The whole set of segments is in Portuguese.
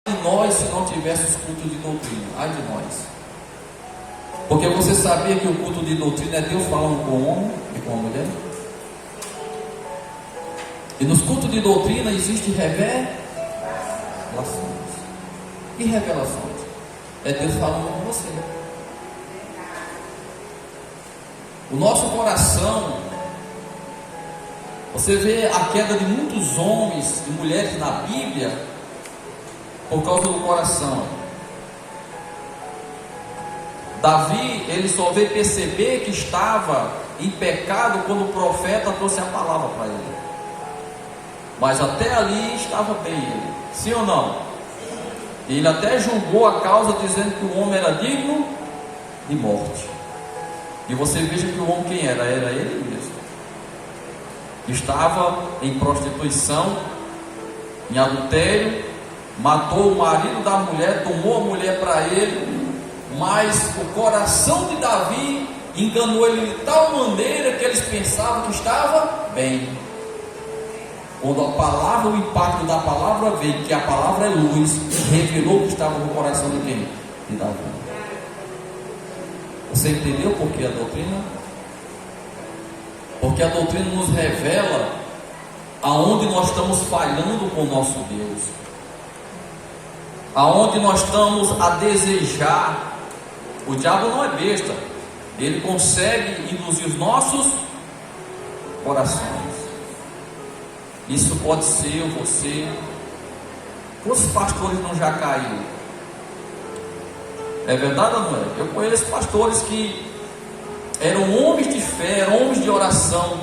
de nós se não tivéssemos culto de doutrina. Ai de nós. Porque você sabia que o culto de doutrina é Deus falando com o homem e com a mulher? E nos cultos de doutrina existe revelações. E revelações? É Deus falando com você. O nosso coração, você vê a queda de muitos homens e mulheres na Bíblia por causa do coração. Davi, ele só veio perceber que estava em pecado quando o profeta trouxe a palavra para ele. Mas até ali estava bem ele, sim ou não? E ele até julgou a causa, dizendo que o homem era digno de morte. E você veja que o homem quem era? Era ele mesmo. Estava em prostituição, em adultério, matou o marido da mulher, tomou a mulher para ele, mas o coração de Davi enganou ele de tal maneira que eles pensavam que estava bem. Quando a palavra, o impacto da palavra veio, que a palavra é luz, revelou que estava no coração de quem? De Davi. Você entendeu por que a doutrina? Porque a doutrina nos revela aonde nós estamos falhando com o nosso Deus, aonde nós estamos a desejar. O diabo não é besta, ele consegue induzir os nossos corações. Isso pode ser você. Quantos pastores não já caíram? É verdade ou não é? Eu conheço pastores que eram homens de fé, eram homens de oração,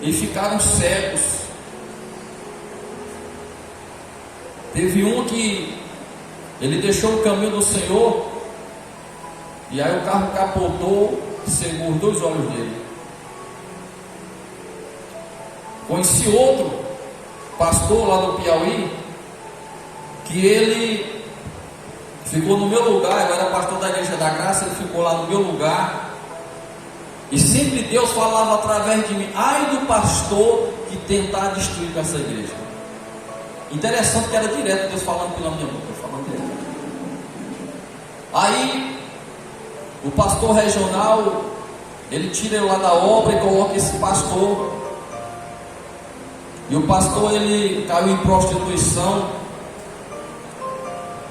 e ficaram cegos. Teve um que ele deixou o caminho do Senhor, e aí o carro capotou, cegou os dois olhos dele. Conheci outro pastor lá do Piauí, que ele ficou no meu lugar. Eu era pastor da Igreja da Graça, ele ficou lá no meu lugar, e sempre Deus falava através de mim: ai do pastor que tentar destruir com essa igreja. Interessante que era direto Deus falando pela minha boca, falando direto. Aí o pastor regional, ele tira ele lá da obra e coloca esse pastor. E o pastor, ele caiu em prostituição,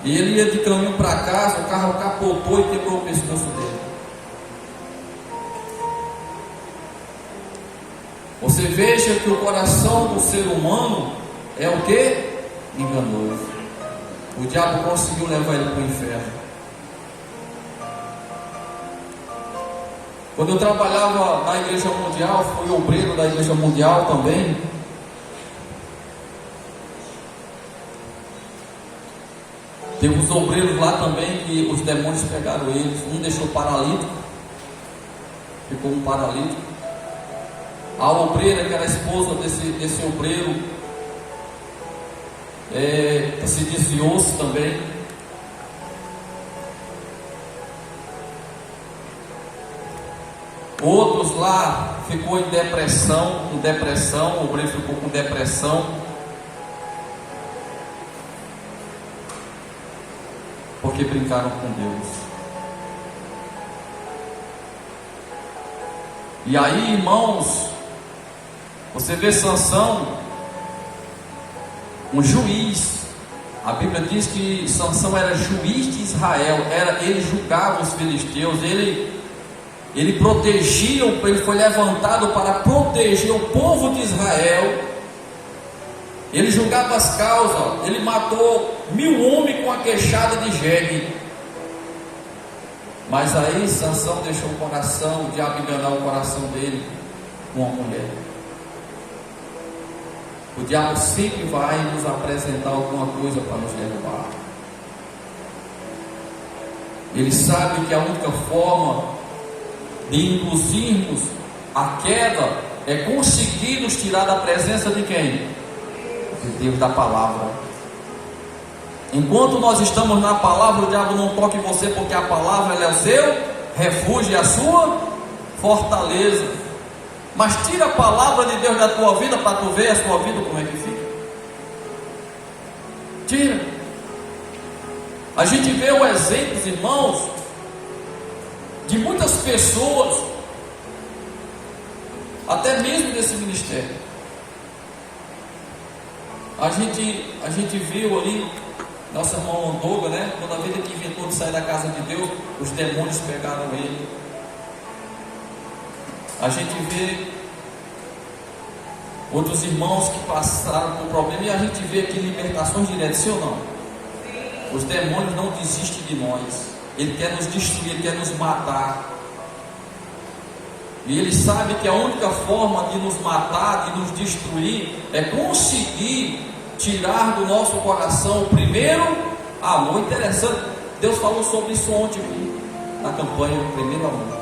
e ele ia de caminho para casa, o carro capotou e quebrou o pescoço dele. Você veja que o coração do ser humano é o que? Enganoso. O diabo conseguiu levar ele para o inferno. Quando eu trabalhava na Igreja Mundial, fui obreiro da Igreja Mundial também. Teve uns obreiros lá também que os demônios pegaram eles. Um deixou paralítico, ficou um paralítico. A obreira, que era a esposa desse obreiro, se desviou-se também. Outros lá ficou em depressão, o obreiro ficou com depressão, porque brincaram com Deus. E aí, irmãos, você vê Sansão, um juiz. A Bíblia diz que Sansão era juiz de Israel, ele julgava os filisteus, ele protegia, ele foi levantado para proteger o povo de Israel. Ele julgava as causas, ele matou 1000 homens com a queixada de jegue. Mas aí Sansão deixou o coração, o diabo enganar o coração dele com uma mulher. O diabo sempre vai nos apresentar alguma coisa para nos derrubar. Ele sabe que a única forma de induzirmos a queda é conseguir nos tirar da presença de quem? De Deus, da palavra. Enquanto nós estamos na palavra, o diabo não toca em você, porque a palavra ela é o seu refúgio e a sua fortaleza. Mas tira a palavra de Deus da tua vida para tu ver a sua vida como é que fica. Tira. A gente vê o exemplo, irmãos, de muitas pessoas, até mesmo desse ministério. A gente viu ali, nosso irmão Andoga, né? Toda vez que inventou de sair da casa de Deus, os demônios pegaram ele. A gente vê outros irmãos que passaram por problema, e a gente vê aqui libertações diretas, sim ou não? Os demônios não desistem de nós. Ele quer nos destruir, ele quer nos matar. E ele sabe que a única forma de nos matar, de nos destruir, é conseguir tirar do nosso coração o primeiro amor. Interessante, Deus falou sobre isso ontem na campanha do primeiro amor.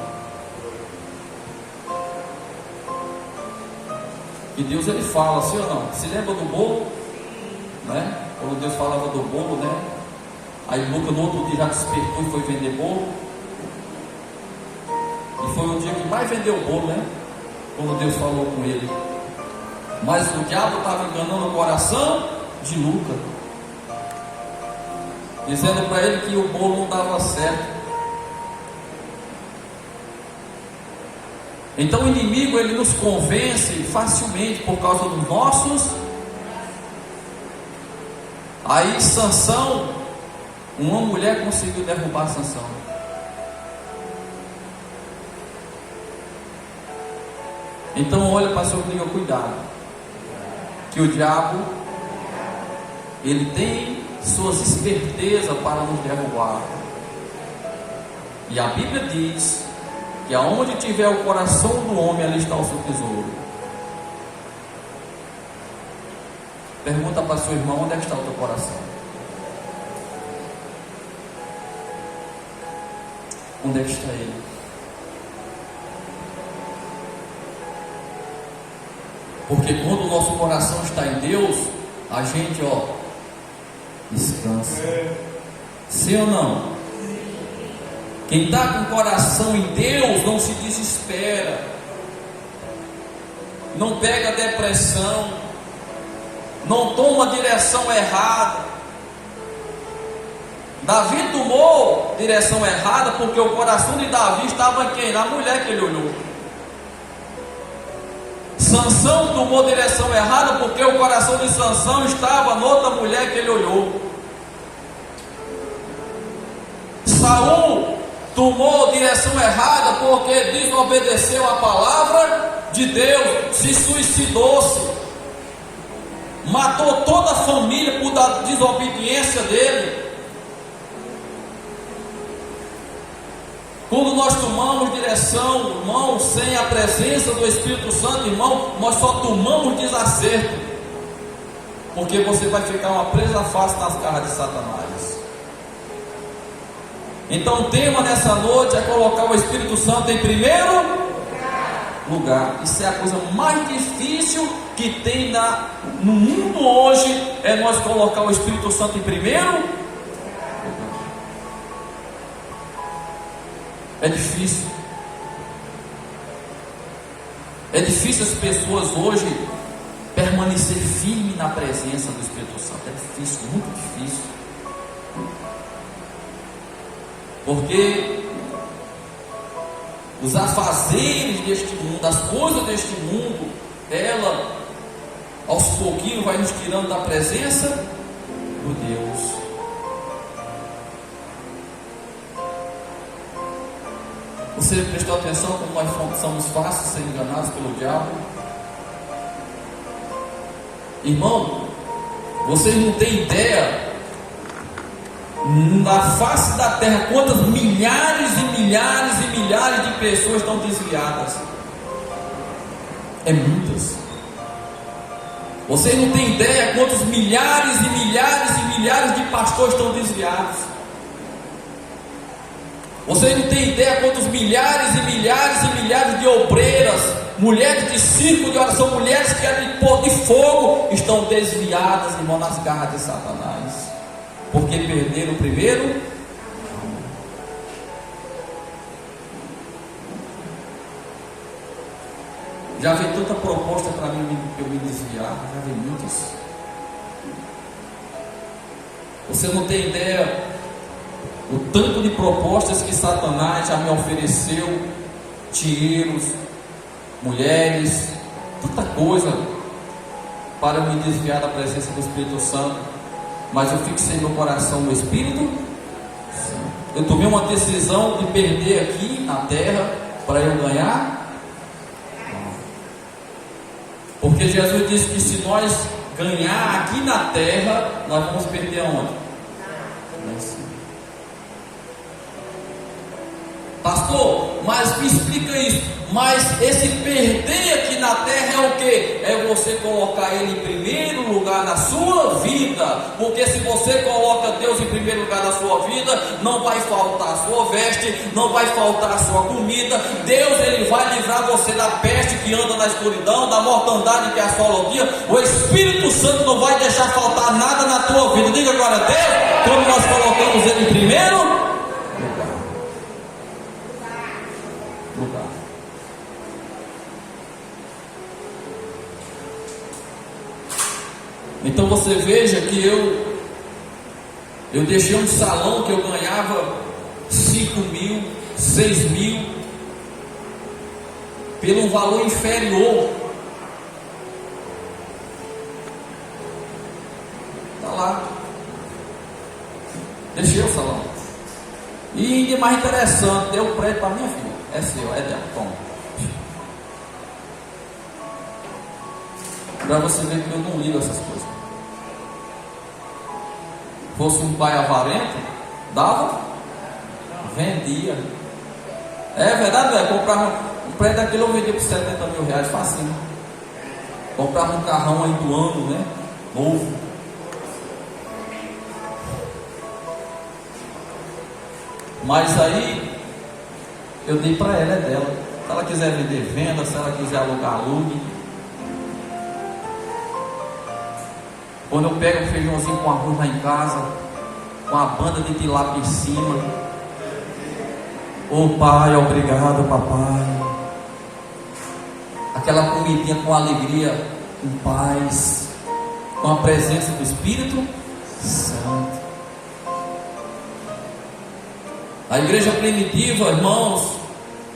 E Deus ele fala, sim ou não? Se lembra do bolo? Né? Quando Deus falava do bolo, né? Aí Lucas no outro dia já despertou e foi vender bolo. E foi o dia que mais vendeu bolo, né? Quando Deus falou com ele. Mas o diabo estava enganando o coração de Lucas, dizendo para ele que o bolo não dava certo. Então o inimigo ele nos convence facilmente por causa dos nossos. Aí Sansão, uma mulher conseguiu derrubar Sansão. Então olha, pastor, diga cuidado, que o diabo ele tem suas espertezas para nos derrubar. E a Bíblia diz que aonde tiver o coração do homem, ali está o seu tesouro. Pergunta para seu irmão, onde é que está o teu coração? Onde é que está ele? Porque quando o nosso coração está em Deus, a gente, descansa. Sim ou não? Quem está com o coração em Deus não se desespera, não pega depressão, não toma direção errada. Davi tomou direção errada porque o coração de Davi estava em quem? Na mulher que ele olhou. Sansão tomou direção errada porque o coração de Sansão estava noutra mulher que ele olhou. Saul tomou direção errada porque desobedeceu a palavra de Deus, se suicidou-se, matou toda a família por da desobediência dele. Quando nós tomamos direção, irmão, sem a presença do Espírito Santo, irmão, nós só tomamos desacerto, porque você vai ficar uma presa fácil nas garras de Satanás. Então o tema nessa noite é colocar o Espírito Santo em primeiro lugar. Isso é a coisa mais difícil que tem no mundo hoje, é nós colocar o Espírito Santo em primeiro lugar. É difícil. É difícil as pessoas hoje permanecer firme na presença do Espírito Santo. É difícil, muito difícil. Porque os afazeres deste mundo, as coisas deste mundo, ela aos pouquinhos vai nos tirando da presença do Deus. Você prestou atenção como nós somos fáceis de ser enganados pelo diabo? Irmão, vocês não têm ideia na face da terra quantas milhares e milhares e milhares de pessoas estão desviadas. É muitas. Vocês não têm ideia quantos milhares e milhares e milhares de pastores estão desviados. Vocês não têm ideia quantos milhares e milhares e milhares de obreiras, mulheres de círculo de oração, mulheres que eram de fogo, estão desviadas, irmão, nas garras de Satanás, porque perderam o primeiro. Já veio tanta proposta para mim que eu me desviar, já veio muitas. Você não tem ideia o tanto de propostas que Satanás já me ofereceu, dinheiros, mulheres, tanta coisa para me desviar da presença do Espírito Santo. Mas eu fixei meu coração no Espírito Santo. Eu tomei uma decisão de perder aqui na terra para eu ganhar. Porque Jesus disse que se nós ganhar aqui na terra, nós vamos perder aonde? Pastor, mas me explica isso. Mas esse perder aqui na terra é o que? É você colocar Ele em primeiro lugar na sua vida. Porque se você coloca Deus em primeiro lugar na sua vida, não vai faltar a sua veste, não vai faltar a sua comida. Deus, Ele vai livrar você da peste que anda na escuridão, da mortandade que assola o dia. O Espírito Santo não vai deixar faltar nada na tua vida. Diga glória a Deus, quando nós colocamos Ele em primeiro lugar. Então você veja que eu deixei um salão que eu ganhava 5.000, 6.000, pelo um valor inferior. Está lá. Deixei o salão. E mais interessante, deu o prédio para minha filha. É seu, é dela, toma. Para você ver que eu não ligo essas coisas. Fosse um pai avarento, dava, vendia. É verdade, velho. Comprava um prédio daquele, eu vendia por 70 mil reais, facinho. Comprava um carrão aí do ano, né? Novo. Mas aí eu dei para ela, é dela. Se ela quiser vender, venda. Se ela quiser alugar, alugue. Quando eu pego um feijãozinho com arroz lá em casa, com a banda de tilápia em cima. Ô pai, obrigado papai. Aquela comidinha com alegria, com paz, com a presença do Espírito Santo. A igreja primitiva, irmãos,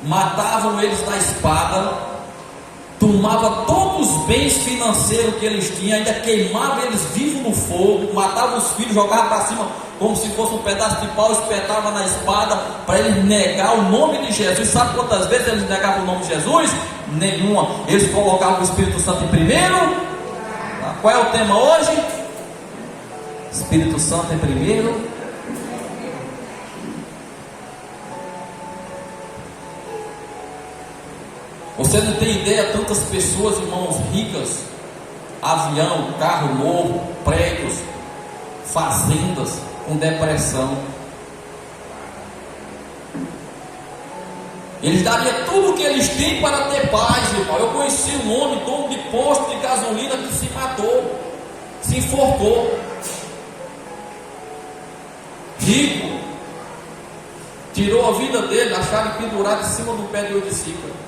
matavam eles na espada, tomava todos os bens financeiros que eles tinham, ainda queimava eles vivos no fogo, matava os filhos, jogava para cima como se fosse um pedaço de pau, espetava na espada para eles negar o nome de Jesus. Sabe quantas vezes eles negavam o nome de Jesus? Nenhuma. Eles colocavam o Espírito Santo em primeiro. Qual é o tema hoje? Espírito Santo em primeiro. Você não tem ideia, tantas pessoas, irmãos, ricas, avião, carro novo, prédios, fazendas, com depressão. Eles dariam tudo o que eles têm para ter paz, irmão. Eu conheci um homem, dono de posto de gasolina, que se matou, se enforcou. Rico, tirou a vida dele, acharam pendurado em cima do pé de ouriçica.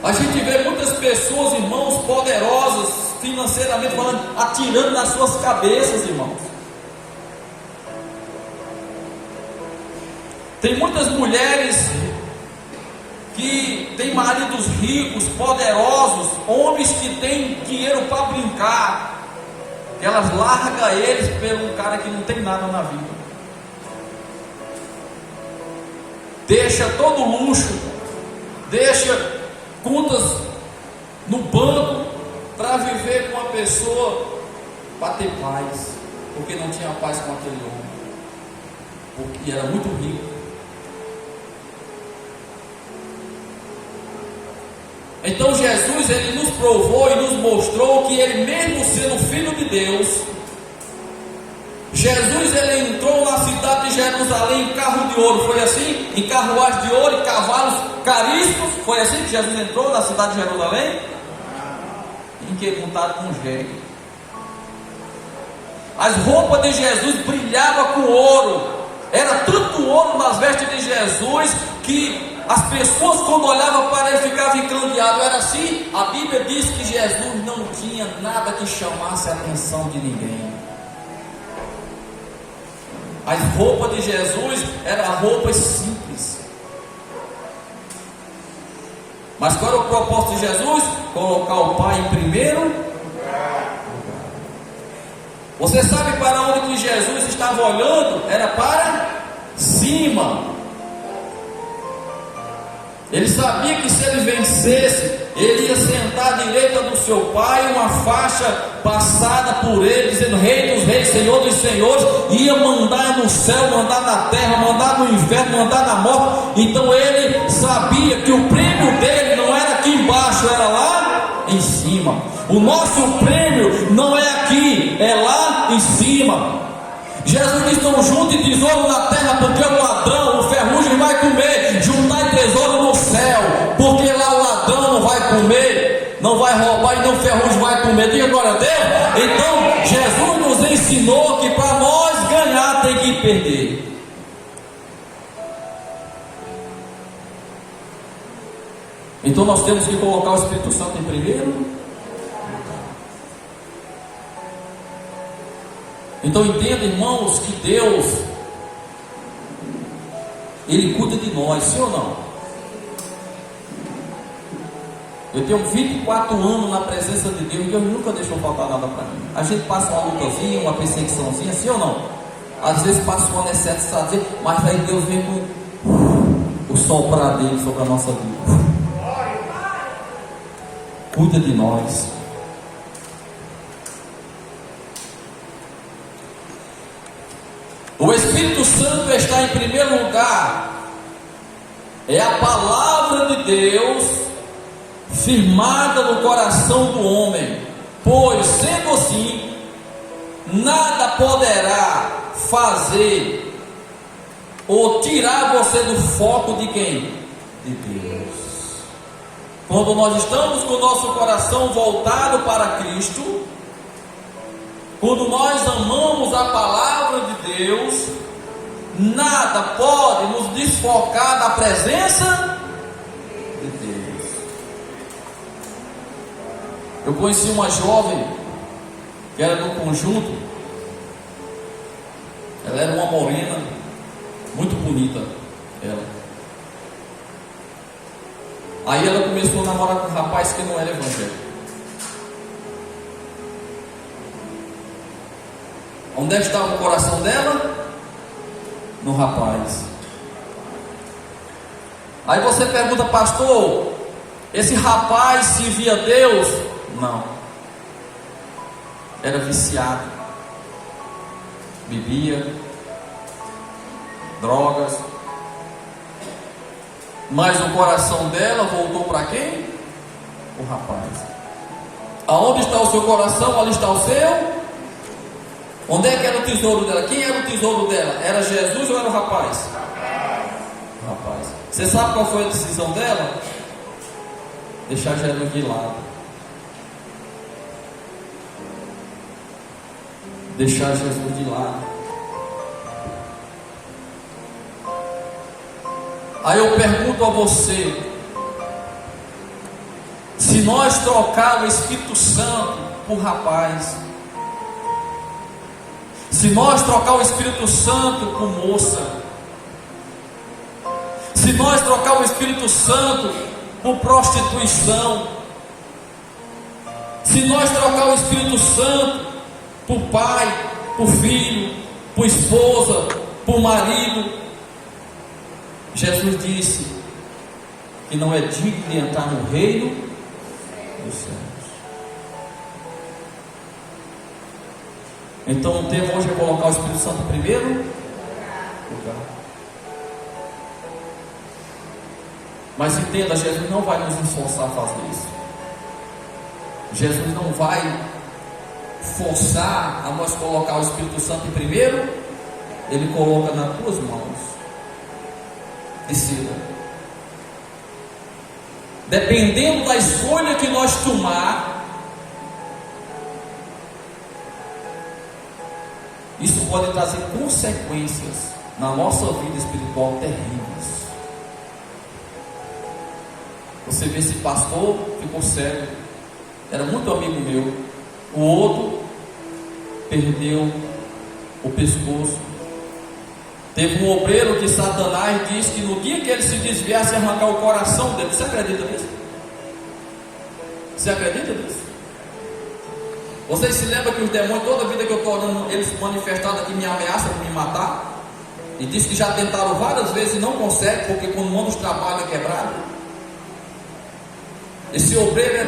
A gente vê muitas pessoas, irmãos, poderosas financeiramente falando, atirando nas suas cabeças, irmãos. Tem muitas mulheres que têm maridos ricos, poderosos, homens que têm dinheiro para brincar, que elas largam eles pelo cara que não tem nada na vida. Deixa todo luxo, deixa contas no banco para viver com uma pessoa, para ter paz, porque não tinha paz com aquele homem, porque era muito rico. Então Jesus, ele nos provou e nos mostrou que ele, mesmo sendo filho de Deus, Jesus, ele entrou na cidade de Jerusalém em carro de ouro, foi assim? Em carruagem de ouro e cavalos caríssimos, foi assim que Jesus entrou na cidade de Jerusalém? Em que? Montado com jegue. As roupas de Jesus brilhavam com ouro, era tanto ouro nas vestes de Jesus, que as pessoas quando olhavam para ele ficavam encandeadas. Era assim? A Bíblia diz que Jesus não tinha nada que chamasse a atenção de ninguém. As roupas de Jesus eram roupas simples. Mas qual era o propósito de Jesus? Colocar o Pai em primeiro lugar. Você sabe para onde que Jesus estava olhando? Era para cima. Ele sabia que se ele vencesse, ele ia sentar à direita do seu Pai, uma faixa passada por ele, dizendo: Rei dos reis, Senhor dos senhores, ia mandar no céu, mandar na terra, mandar no inferno, mandar na morte. Então ele sabia que o prêmio dele não era aqui embaixo, era lá em cima. O nosso prêmio não é aqui, é lá em cima. Jesus disse: não junte tesouro na terra, porque o ladrão, o ferrugem vai comer. Juntai tesouro no céu, porque lá o ladrão não vai comer, não vai roubar, e nem o ferrugem vai comer. Diga glória a Deus. Então Jesus nos ensinou que para nós ganhar tem que perder. Então nós temos que colocar o Espírito Santo em primeiro. Então entenda, irmãos, que Deus, Ele cuida de nós, sim ou não? Eu tenho 24 anos na presença de Deus e Deus nunca deixou faltar nada para mim. A gente passa uma lutazinha, uma perseguiçãozinha, sim ou não? Às vezes passa uma necessidade, mas aí Deus vem com o soprar dele sobre a nossa vida. Cuida de nós. O Espírito Santo está em primeiro lugar. É a palavra de Deus firmada no coração do homem. Pois, sendo assim, nada poderá fazer ou tirar você do foco de quem? De Deus. Quando nós estamos com o nosso coração voltado para Cristo, quando nós amamos a palavra de Deus, nada pode nos desfocar da presença de Deus. Eu conheci uma jovem que era do conjunto. Ela era uma morena, muito bonita, ela. Aí ela começou a namorar com um rapaz que não era evangélico. Onde é que estava o coração dela? No rapaz. Aí você pergunta: pastor, esse rapaz servia a Deus? Não. Era viciado. Bebia, drogas. Mas o coração dela voltou para quem? O rapaz. Aonde está o seu coração? Ali está o seu. Onde é que era o tesouro dela? Quem era o tesouro dela? Era Jesus ou era o rapaz? O rapaz. Você sabe qual foi a decisão dela? Deixar Jesus de lado. Deixar Jesus de lado. Aí eu pergunto a você: se nós trocar o Espírito Santo por rapaz, se nós trocar o Espírito Santo por moça, se nós trocar o Espírito Santo por prostituição, se nós trocar o Espírito Santo por pai, por filho, por esposa, por marido, Jesus disse que não é digno de entrar no reino dos céus. Então o tema hoje é colocar o Espírito Santo em primeiro lugar. Mas entenda, Jesus não vai nos esforçar a fazer isso. Jesus não vai forçar a nós colocar o Espírito Santo em primeiro. Ele coloca nas tuas mãos. Decida. Dependendo da escolha que nós tomar, isso pode trazer consequências na nossa vida espiritual terríveis. Você vê, esse pastor ficou cego, era muito amigo meu. O outro perdeu o pescoço. Teve um obreiro que Satanás disse que no dia que ele se desviasse, arrancar o coração dele. Você acredita nisso? Você acredita nisso? Vocês se lembram que os demônios, toda vida que eu estou orando, eles manifestaram aqui, me ameaçam de me matar? E diz que já tentaram várias vezes e não conseguem, porque quando manda os trabalhos é quebrado. Esse obreiro é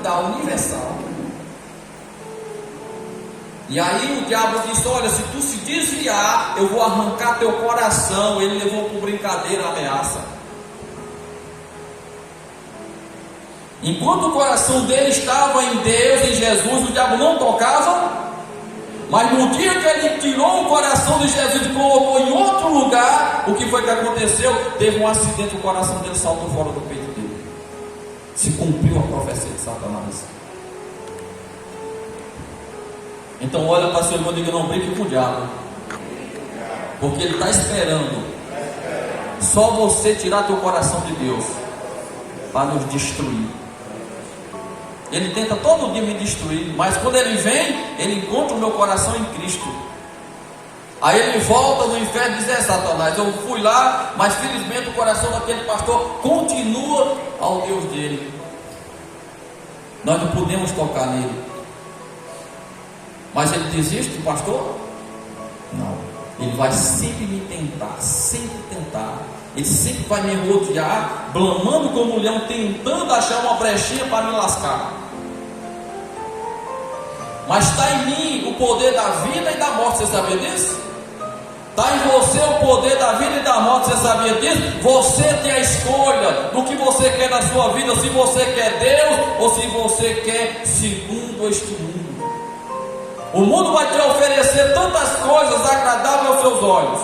da Universal. E aí o diabo disse: olha, se tu se desviar, eu vou arrancar teu coração. Ele levou por brincadeira a ameaça. Enquanto o coração dele estava em Deus, em Jesus, o diabo não tocava. Mas no dia que ele tirou o coração de Jesus e colocou em outro lugar, o que foi que aconteceu? Teve um acidente, o coração dele saltou fora do peito dele. Se cumpriu a profecia de Satanás. Então olha para seu irmão e diga: não brinque com o diabo, porque ele está esperando só você tirar teu coração de Deus para nos destruir. Ele tenta todo dia me destruir, mas quando ele vem, ele encontra o meu coração em Cristo. Aí ele volta no inferno e diz: é, Satanás, eu fui lá, mas felizmente o coração daquele pastor continua ao Deus dele. Nós não podemos tocar nele. Mas ele desiste, pastor? Não. Ele vai sempre me tentar, sempre tentar. Ele sempre vai me rodear, blamando como um leão, tentando achar uma brechinha para me lascar. Mas está em mim o poder da vida e da morte, você sabia disso? Está em você o poder da vida e da morte, você sabia disso? Você tem a escolha do que você quer na sua vida, se você quer Deus ou se você quer segundo este mundo. O mundo vai te oferecer tantas coisas agradáveis aos seus olhos.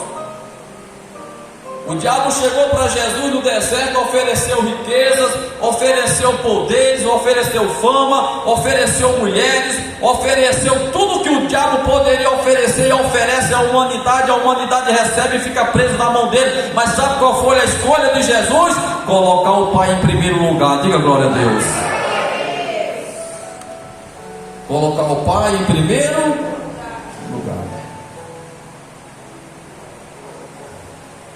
O diabo chegou para Jesus no deserto, ofereceu riquezas, ofereceu poderes, ofereceu fama, ofereceu mulheres, ofereceu tudo que o diabo poderia oferecer e oferece à humanidade. A humanidade recebe e fica preso na mão dele. Mas sabe qual foi a escolha de Jesus? Colocar o Pai em primeiro lugar. Diga glória a Deus. Colocar o Pai em primeiro lugar.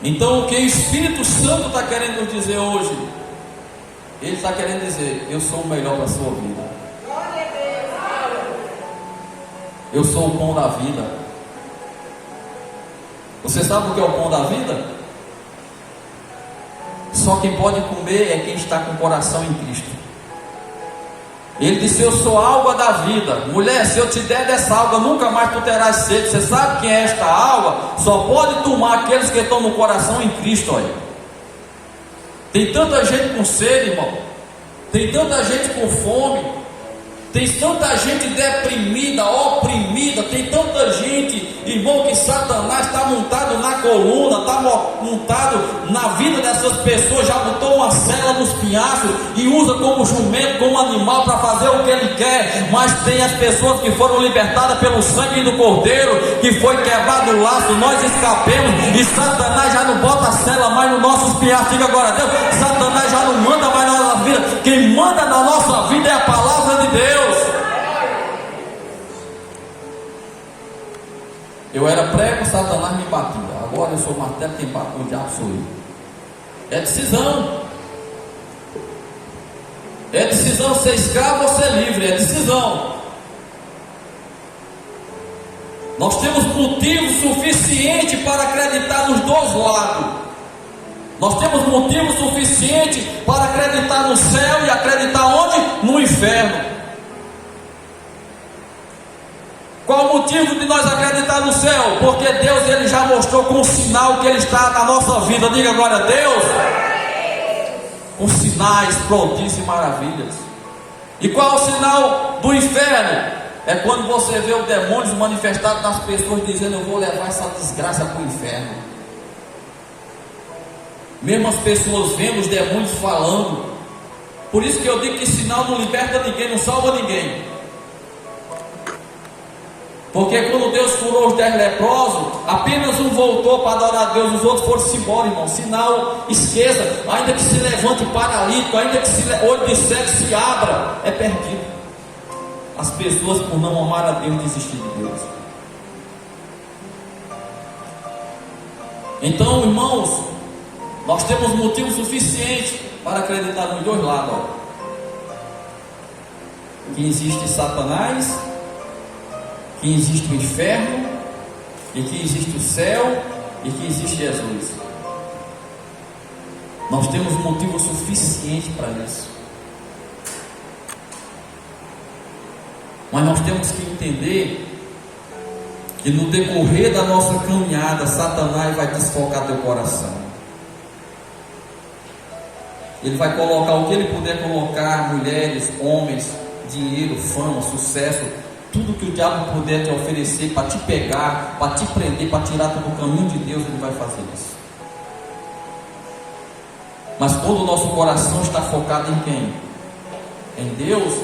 Então, o que o Espírito Santo está querendo nos dizer hoje? Ele está querendo dizer: eu sou o melhor para a sua vida. Eu sou o pão da vida. Você sabe o que é o pão da vida? Só quem pode comer é quem está com o coração em Cristo. Ele disse: eu sou a água da vida. Mulher, se eu te der dessa água, nunca mais tu terás sede. Você sabe quem é esta água? Só pode tomar aqueles que estão no coração em Cristo. Olha, tem tanta gente com sede, irmão. Tem tanta gente com fome. Tem tanta gente deprimida, oprimida. Tem tanta gente, irmão, que Satanás está montado na coluna, está montado na vida dessas pessoas. Já botou uma sela nos pinhachos e usa como jumento, como animal para fazer o que ele quer. Mas tem as pessoas que foram libertadas pelo sangue do Cordeiro, que foi quebrado o laço, nós escapemos. E Satanás já não bota a sela mais nos nossos pinhachos. Diga agora a Deus: Satanás já não manda mais na nossa vida. Quem manda na nossa vida é a palavra de Deus. Eu era prego, Satanás me batia. Agora eu sou martelo, quem bate no diabo sou eu. É decisão. É decisão ser escravo ou ser livre. É decisão. Nós temos motivo suficiente para acreditar nos dois lados. Nós temos motivo suficiente para acreditar no céu e acreditar onde? No inferno. Qual o motivo de nós acreditar no céu? Porque Deus, ele já mostrou com sinal que ele está na nossa vida. Diga agora a Deus. Com sinais, prodígios e maravilhas. E qual é o sinal do inferno? É quando você vê o demônio manifestado nas pessoas dizendo: eu vou levar essa desgraça para o inferno. Mesmo as pessoas vendo os demônios falando. Por isso que eu digo que sinal não liberta ninguém, não salva ninguém. Porque quando Deus curou os 10 leprosos, apenas um voltou para adorar a Deus, os outros foram-se embora, irmão. Sinal, esqueça, ainda que se levante paralítico, ainda que olho de cego se abra, é perdido. As pessoas, por não amar a Deus, desistir de Deus. Então, irmãos, nós temos motivo suficiente para acreditar nos dois lados, ó. Que existe Satanás, que existe o inferno, e que existe o céu, e que existe Jesus. Nós temos motivo suficiente para isso. Mas nós temos que entender que no decorrer da nossa caminhada, Satanás vai desfocar teu coração. Ele vai colocar o que ele puder colocar: mulheres, homens, dinheiro, fama, sucesso, tudo que o diabo puder te oferecer para te pegar, para te prender, para tirar tu do caminho de Deus, ele vai fazer isso. Mas quando o nosso coração está focado em quem? Em Deus.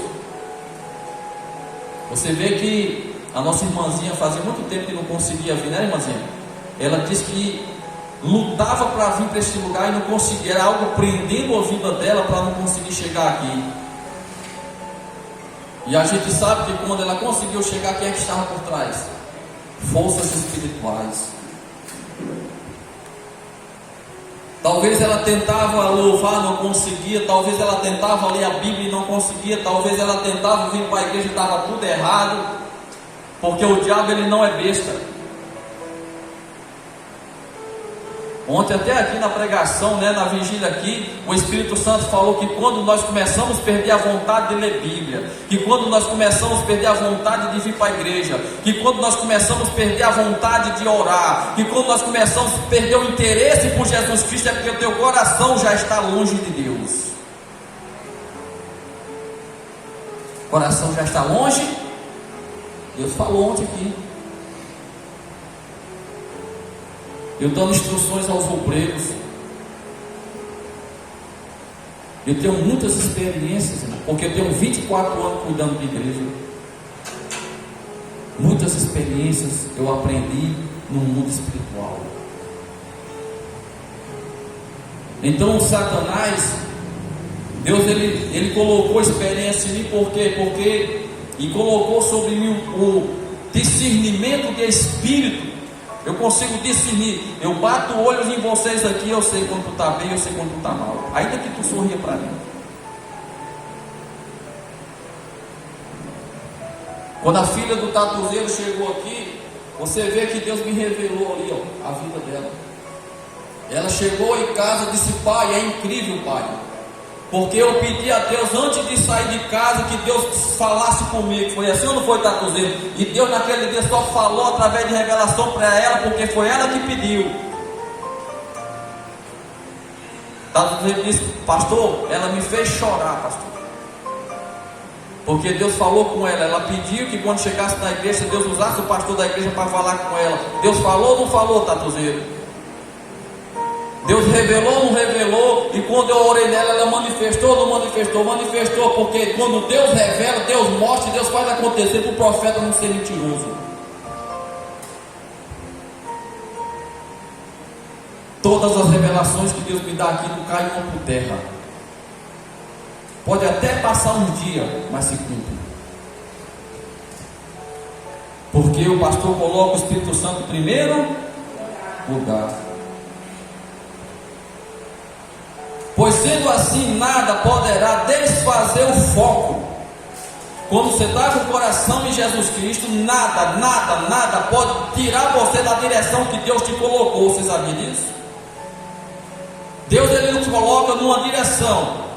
Você vê que a nossa irmãzinha fazia muito tempo que não conseguia vir, né, irmãzinha? Ela disse que lutava para vir para este lugar e não conseguia, era algo prendendo a vida dela para não conseguir chegar aqui. E a gente sabe que quando ela conseguiu chegar, quem é que estava por trás? Forças espirituais. Talvez ela tentava louvar, não conseguia. Talvez ela tentava ler a Bíblia e não conseguia. Talvez ela tentava vir para a igreja e estava tudo errado. Porque o diabo, ele não é besta. Ontem até aqui na pregação, né, na vigília aqui, o Espírito Santo falou que quando nós começamos a perder a vontade de ler Bíblia, que quando nós começamos a perder a vontade de vir para a igreja, que quando nós começamos a perder a vontade de orar, que quando nós começamos a perder o interesse por Jesus Cristo, é porque o teu coração já está longe de Deus. O coração já está longe. Deus falou ontem aqui. Eu dando instruções aos obreiros. Eu tenho muitas experiências, porque eu tenho 24 anos cuidando de igreja. Muitas experiências eu aprendi no mundo espiritual. Então o Satanás, Deus ele colocou experiência em mim, por quê? Porque e colocou sobre mim o discernimento de espírito. Eu consigo discernir. Eu bato olhos em vocês aqui, eu sei quando tu está bem, eu sei quando tu está mal, ainda que tu sorria para mim. Quando a filha do tatuzeiro chegou aqui, você vê que Deus me revelou ali, ó, a vida dela. Ela chegou em casa e disse: pai, é incrível, pai, porque eu pedi a Deus antes de sair de casa que Deus falasse comigo. Foi assim ou não foi, tatuzeiro? E Deus naquele dia só falou através de revelação para ela, porque foi ela que pediu. Tatuzeiro disse: pastor, ela me fez chorar, pastor, porque Deus falou com ela. Ela pediu que quando chegasse na igreja, Deus usasse o pastor da igreja para falar com ela. Deus falou ou não falou, tatuzeiro? Deus revelou ou não revelou? E quando eu orei nela, ela manifestou ou não manifestou? Manifestou, porque quando Deus revela, Deus mostra, Deus faz acontecer para o profeta não ser mentiroso. Todas as revelações que Deus me dá aqui não caem uma por terra. Pode até passar um dia, mas se cumpre. Porque o pastor coloca o Espírito Santo em primeiro lugar. Pois sendo assim, nada poderá desfazer o foco. Quando você está com o coração em Jesus Cristo, nada pode tirar você da direção que Deus te colocou. Você sabia disso? Deus ele nos coloca numa direção,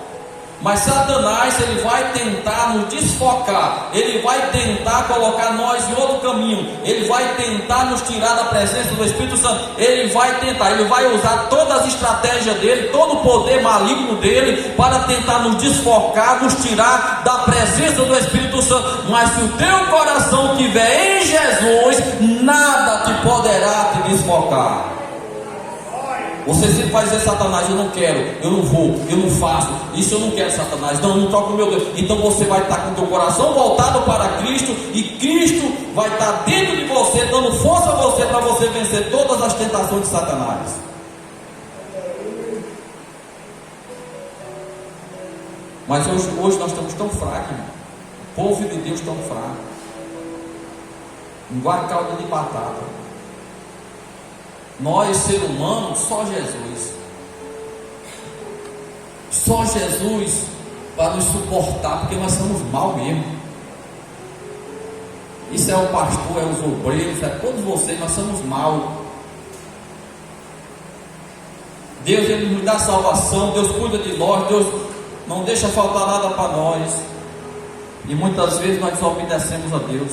mas Satanás ele vai tentar nos desfocar. Ele vai tentar colocar nós em outro caminho. Ele vai tentar nos tirar da presença do Espírito Santo. Ele vai usar todas as estratégias dele, todo o poder maligno dele, para tentar nos desfocar, nos tirar da presença do Espírito Santo. Mas se o teu coração estiver em Jesus, nada te poderá te desfocar. Você sempre vai dizer: Satanás, eu não quero, eu não vou, eu não faço, isso eu não quero, Satanás, não, eu não toco o meu Deus. Então você vai estar com o teu coração voltado para Cristo, e Cristo vai estar dentro de você, dando força a você, para você vencer todas as tentações de Satanás. Mas hoje nós estamos tão fracos, irmão. O povo de Deus tão fraco, igual calda de batata. Nós, ser humano, só Jesus. Só Jesus para nos suportar, porque nós somos mal mesmo. Isso é o pastor, é os obreiros, é todos vocês, nós somos mal. Deus, Ele nos dá salvação, Deus cuida de nós, Deus não deixa faltar nada para nós. E muitas vezes nós desobedecemos a Deus.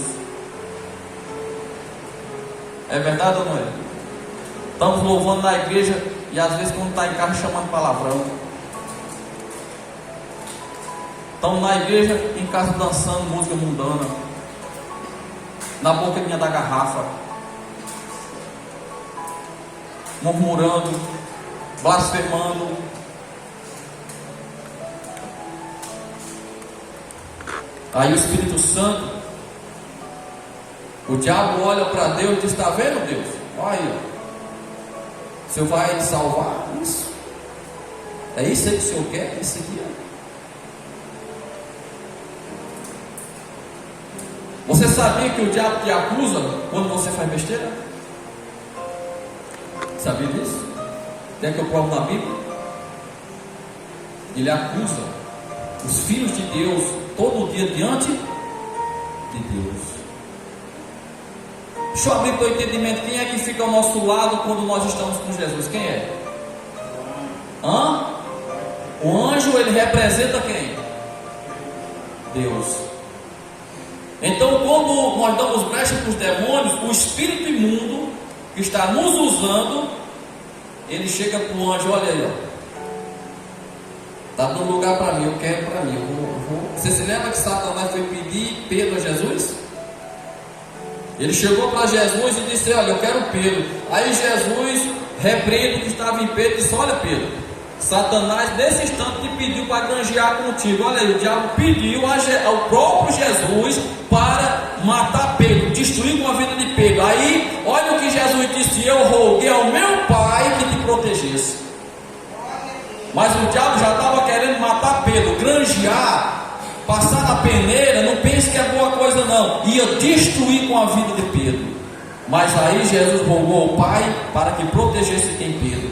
É verdade ou não é? Estamos louvando na igreja e às vezes quando está em casa chamando palavrão. Estamos na igreja, em casa dançando música mundana, na boquinha da garrafa, murmurando, blasfemando. Aí o Espírito Santo, o diabo olha para Deus e diz: está vendo, Deus? Olha aí, o Senhor vai salvar isso. É isso aí que o Senhor quer? Isso aqui é. Você sabia que o diabo te acusa quando você faz besteira? Sabia disso? Quer que eu provo na Bíblia? Ele acusa os filhos de Deus todo dia diante de Deus. Deixa eu abrir para o entendimento. Quem é que fica ao nosso lado quando nós estamos com Jesus? Quem é? O anjo, ele representa quem? Deus. Então, quando nós damos brecha para os demônios, o espírito imundo que está nos usando, ele chega para o anjo: olha aí, ó, está dando lugar para mim, eu quero para mim, eu vou. Você se lembra que Satanás foi pedir Pedro a Jesus? Ele chegou para Jesus e disse: olha, eu quero Pedro. Aí Jesus repreende o que estava em Pedro e disse: olha, Pedro, Satanás nesse instante te pediu para granjear contigo. Olha aí, o diabo pediu ao próprio Jesus para matar Pedro, destruir com a vida de Pedro. Aí, olha o que Jesus disse: eu roguei ao meu Pai que te protegesse. Mas o diabo já estava querendo matar Pedro, granjear, passar na peneira. Não pense que é boa coisa não, ia destruir com a vida de Pedro. Mas aí Jesus rogou ao Pai para que protegesse quem? Pedro.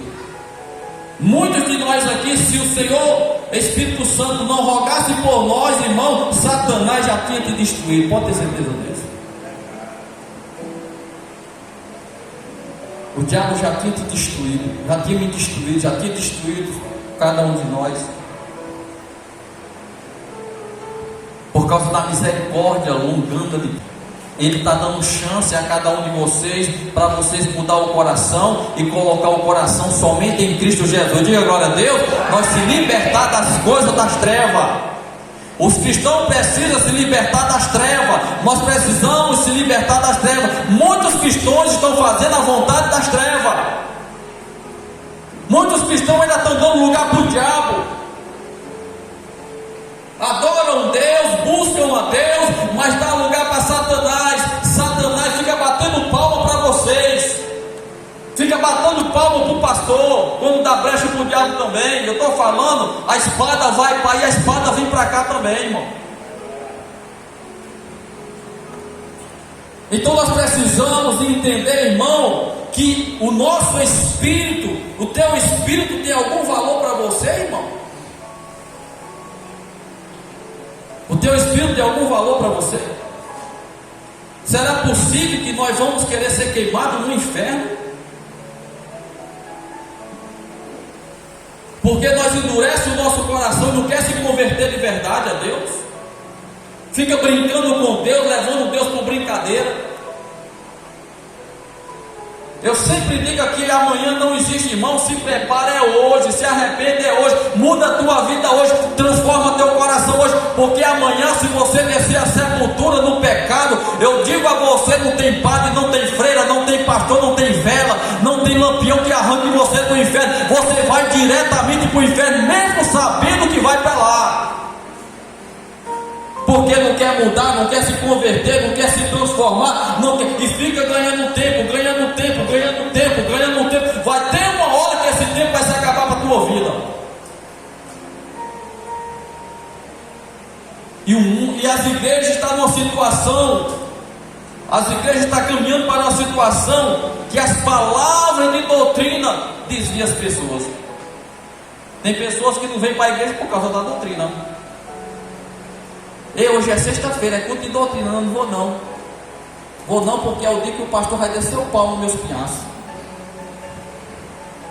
Muitos de nós aqui, se o Senhor Espírito Santo não rogasse por nós, irmão, Satanás já tinha te destruído. Pode ter certeza disso. O diabo já tinha te destruído, já tinha me destruído, já tinha destruído cada um de nós. Por causa da misericórdia longânima de Deus, Ele está dando chance a cada um de vocês, para vocês mudar o coração e colocar o coração somente em Cristo Jesus. Diga glória a Deus. Nós se libertar das coisas das trevas. Os cristãos precisam se libertar das trevas. Nós precisamos se libertar das trevas. Muitos cristãos estão fazendo a vontade das trevas. Muitos cristãos ainda estão dando lugar para o diabo. Adoram Deus, buscam a Deus, mas dá lugar para Satanás. Satanás fica batendo palma para vocês, fica batendo palma para o pastor, quando dá brecha para o diabo também. Eu estou falando, a espada vai para aí, a espada vem para cá também, irmão. Então nós precisamos entender, irmão, que o nosso espírito, o teu espírito tem algum valor para você, irmão? O teu espírito tem algum valor para você? Será possível que nós vamos querer ser queimados no inferno? Porque nós endurecemos o nosso coração e não quer se converter de verdade a Deus? Fica brincando com Deus, levando Deus por brincadeira. Eu sempre digo aqui: amanhã não existe, irmão. Se prepara, é hoje. Se arrepende, é hoje. Muda a tua vida hoje. Transforma teu coração hoje. Porque amanhã, se você descer a sepultura no pecado, eu digo a você: não tem padre, não tem freira, não tem pastor, não tem vela, não tem lampião que arranque você do inferno. Você vai diretamente para o inferno, mesmo sabendo que vai para lá. Porque não quer mudar, não quer se converter, não quer se transformar, não quer, e fica ganhando tempo, ganhando tempo, ganhando tempo, ganhando tempo. Vai ter uma hora que esse tempo vai se acabar para a tua vida. E as igrejas estão numa situação, as igrejas estão caminhando para uma situação que as palavras de doutrina desviam as pessoas. Tem pessoas que não vêm para a igreja por causa da doutrina. Hoje é sexta-feira, é culto de doutrina, eu não vou não. Vou não porque é o dia que o pastor vai descer o pau nos meus pinhaços.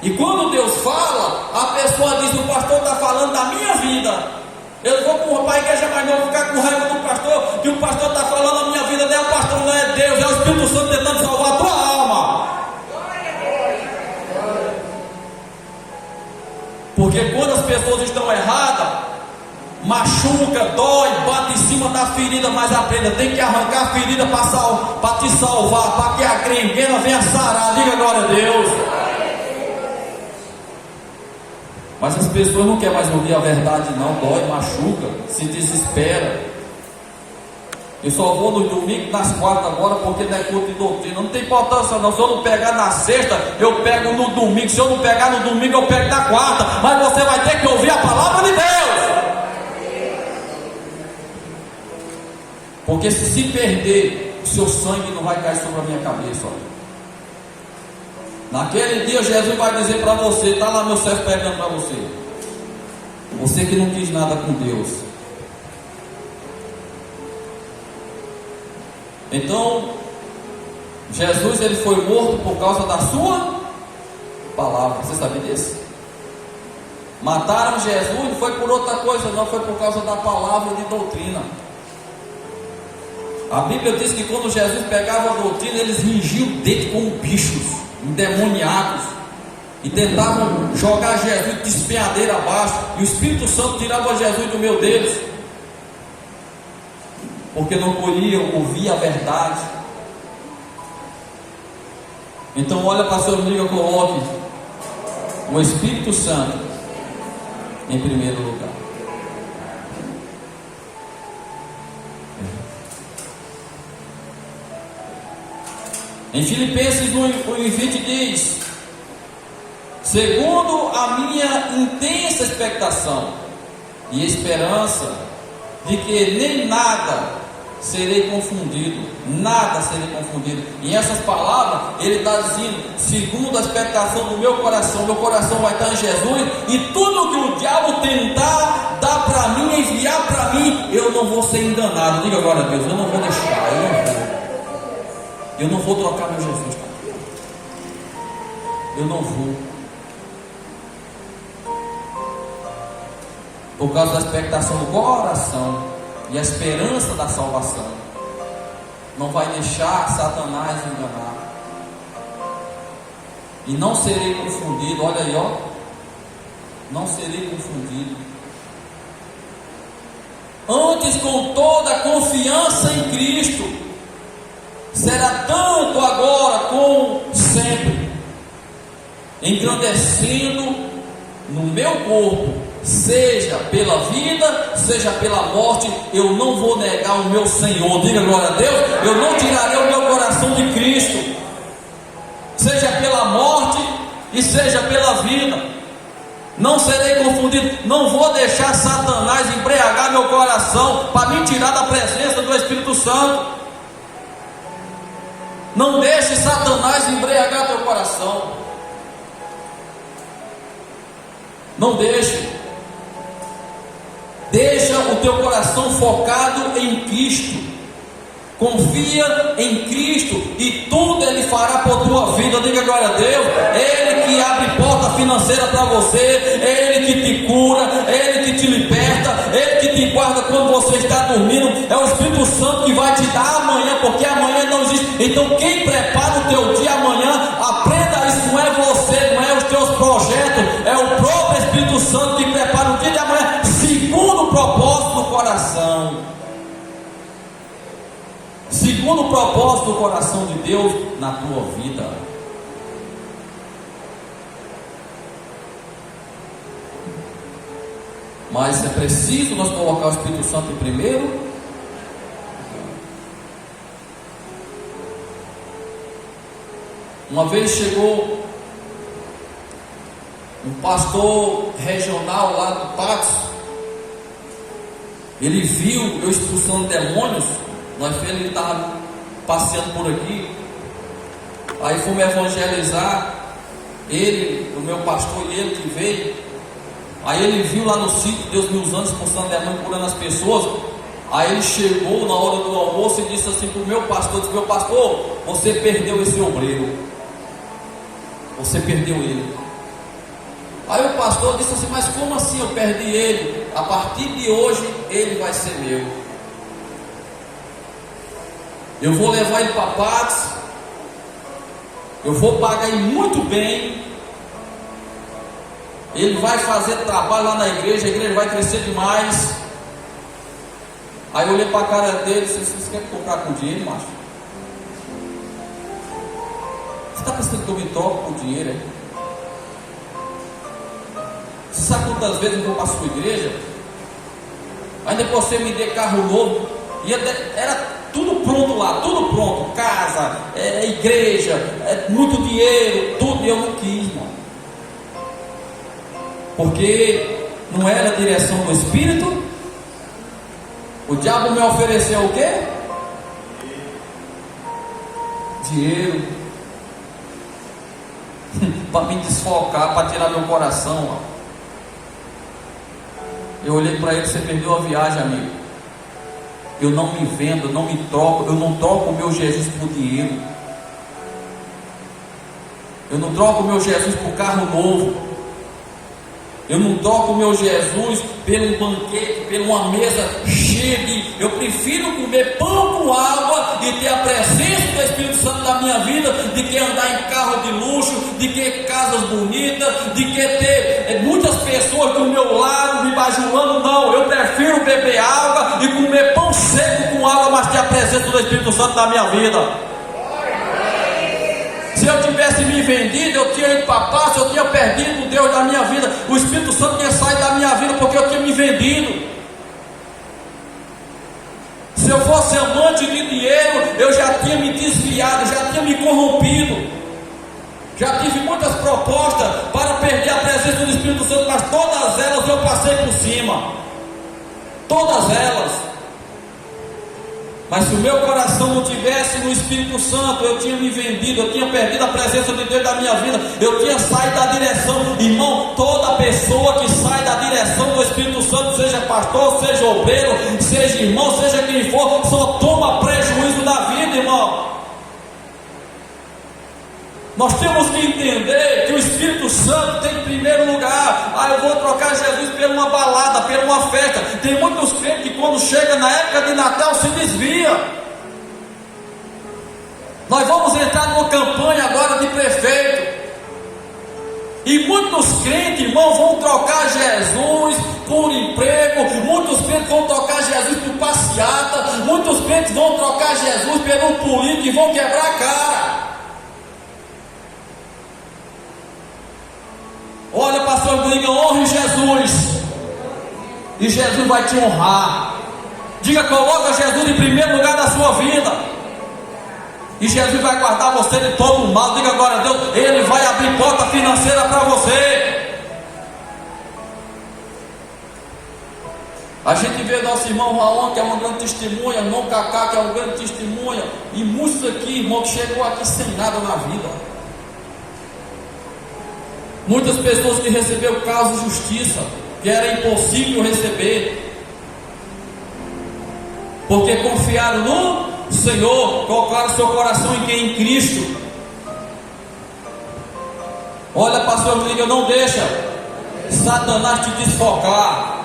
E quando Deus fala, a pessoa diz: o pastor está falando da minha vida. Eu vou para a igreja, mas não vou ficar com raiva do pastor, que o pastor está falando da minha vida. Não é o pastor, não é Deus, é o Espírito Santo tentando salvar a tua alma. Porque quando as pessoas estão erradas, machuca, dói, bate em cima da ferida, mas aprenda, tem que arrancar a ferida para te salvar, para que a grengueira venha sarar. Diga glória a Deus. Mas as pessoas não querem mais ouvir a verdade, não. Dói, machuca, se desespera. Eu só vou no domingo, nas quartas agora, porque não é culto de doutrina. Não tem importância não. Se eu não pegar na sexta, eu pego no domingo. Se eu não pegar no domingo, eu pego na quarta. Mas você vai ter que ouvir a palavra de Deus. Porque se perder, o seu sangue não vai cair sobre a minha cabeça. Olha. Naquele dia Jesus vai dizer para você: está lá meu servo pegando para você. Você que não quis nada com Deus. Então Jesus, ele foi morto por causa da sua palavra. Você sabia disso? Mataram Jesus, não foi por outra coisa não, foi por causa da palavra de doutrina. A Bíblia diz que quando Jesus pegava a doutrina, eles ringiam o dedo como bichos endemoniados e tentavam jogar Jesus de despenhadeira abaixo, e o Espírito Santo tirava Jesus do meio deles, porque não queriam ouvir a verdade. Então olha para seu amigo e coloque o Espírito Santo em primeiro lugar. Em Filipenses 1:20 diz: segundo a minha intensa expectação e esperança de que nem nada serei confundido, nada serei confundido. E essas palavras ele está dizendo: segundo a expectação do meu coração vai estar em Jesus, e tudo que o diabo tentar dar para mim, enviar para mim, eu não vou ser enganado. Diga agora a Deus: eu não vou deixar, eu não vou trocar meu Jesus. Eu não vou. Por causa da expectação do coração e a esperança da salvação, não vai deixar Satanás enganar. E não serei confundido. Olha aí, ó. Não serei confundido. Antes, com toda a confiança em Cristo, será tanto agora como sempre, engrandecendo no meu corpo, seja pela vida, seja pela morte, eu não vou negar o meu Senhor. Diga glória a Deus. Eu não tirarei o meu coração de Cristo, seja pela morte e seja pela vida. Não serei confundido. Não vou deixar Satanás embriagar meu coração para me tirar da presença do Espírito Santo. Não deixe Satanás embriagar teu coração. Não deixe. Deixa o teu coração focado em Cristo. Confia em Cristo e tudo Ele fará por tua vida. Diga glória a Deus. Ele que abre porta financeira para você, Ele que te cura, Ele que te liberta, Ele que te guarda quando você está dormindo. É o Espírito Santo que vai te dar amanhã, porque amanhã não existe. Então quem prepara o teu dia amanhã, aprenda isso, não é você, não é os teus projetos, é o próprio Espírito Santo que prepara o dia de amanhã, segundo o propósito do coração. Segundo o propósito do coração de Deus na tua vida. Mas é preciso nós colocar o Espírito Santo em primeiro. Uma vez chegou um pastor regional lá do Patos. Ele viu eu expulsando demônios. Ele estava passeando por aqui. Aí fomos evangelizar. Ele, o meu pastor e ele que veio. Aí ele viu lá no sítio Deus me usando, expulsando demônios, curando as pessoas. Aí ele chegou na hora do almoço e disse assim para o meu pastor: disse, meu pastor, você perdeu esse obreiro. Você perdeu ele. Aí o pastor disse assim: mas como assim eu perdi ele? A partir de hoje ele vai ser meu. Eu vou levar ele para Patos. Eu vou pagar ele muito bem. Ele vai fazer trabalho lá na igreja. A igreja vai crescer demais. Aí eu olhei para a cara dele e disse: você quer comprar com dinheiro, macho? Você está pensando que eu me troco por dinheiro, hein? Você sabe quantas vezes eu vou para a sua igreja? Aí depois você me dê carro novo. E era tudo pronto lá, tudo pronto. Casa, igreja, muito dinheiro, tudo. E eu não quis, irmão. Porque não era a direção do Espírito. O diabo me ofereceu o quê? Dinheiro. Para me desfocar, para tirar meu coração. Ó. Eu olhei para ele: você perdeu a viagem, amigo. Eu não me vendo, eu não me troco. Eu não troco o meu Jesus por dinheiro. Eu não troco o meu Jesus por carro novo. Eu não troco o meu Jesus pelo banquete, por uma mesa cheia de... Eu prefiro comer pão com água e ter a presença do Espírito Santo na minha vida, de que andar em carro de luxo, de que casas bonitas, de que ter muitas pessoas do meu lado me bajulando. Não, eu prefiro beber água e comer pão seco com água, mas ter a presença do Espírito Santo na minha vida. Se eu tivesse me vendido, eu tinha ido para a paz, eu tinha perdido o Deus da minha vida. O Espírito Santo tinha saído da minha vida porque eu tinha me vendido. Se eu fosse amante de dinheiro, eu já tinha me desviado, já tinha me corrompido. Já tive muitas propostas para perder a presença do Espírito Santo, mas todas elas eu passei por cima. Todas elas. Mas se o meu coração não tivesse no Espírito Santo, eu tinha me vendido, eu tinha perdido a presença de Deus da minha vida, eu tinha saído da direção. Irmão, toda pessoa que sai da direção do Espírito Santo, seja pastor, seja obreiro, seja irmão, seja quem for, só toma prejuízo da vida, irmão. Nós temos que entender que o Espírito Santo tem em primeiro lugar. Eu vou trocar Jesus por uma balada, por uma festa. Tem muitos crentes que quando chega na época de Natal se desvia. Nós vamos entrar numa campanha agora de prefeito. E muitos crentes, irmão, vão trocar Jesus por emprego. Muitos crentes vão trocar Jesus por passeata. Muitos crentes vão trocar Jesus por um político e vão quebrar a cara. Olha, pastor, diga: honre Jesus, e Jesus vai te honrar. Diga: coloca Jesus em primeiro lugar da sua vida, e Jesus vai guardar você de todo o mal. Diga agora a Deus: Ele vai abrir porta financeira para você. A gente vê nosso irmão Raon, que é uma grande testemunha, irmão Cacá, que é uma grande testemunha, e muitos aqui, irmão, que chegou aqui sem nada na vida. Muitas pessoas que receberam causa de justiça, que era impossível receber, porque confiaram no Senhor, colocaram seu coração em quem? Em Cristo. Olha, pastor, diga: não deixa Satanás te desfocar.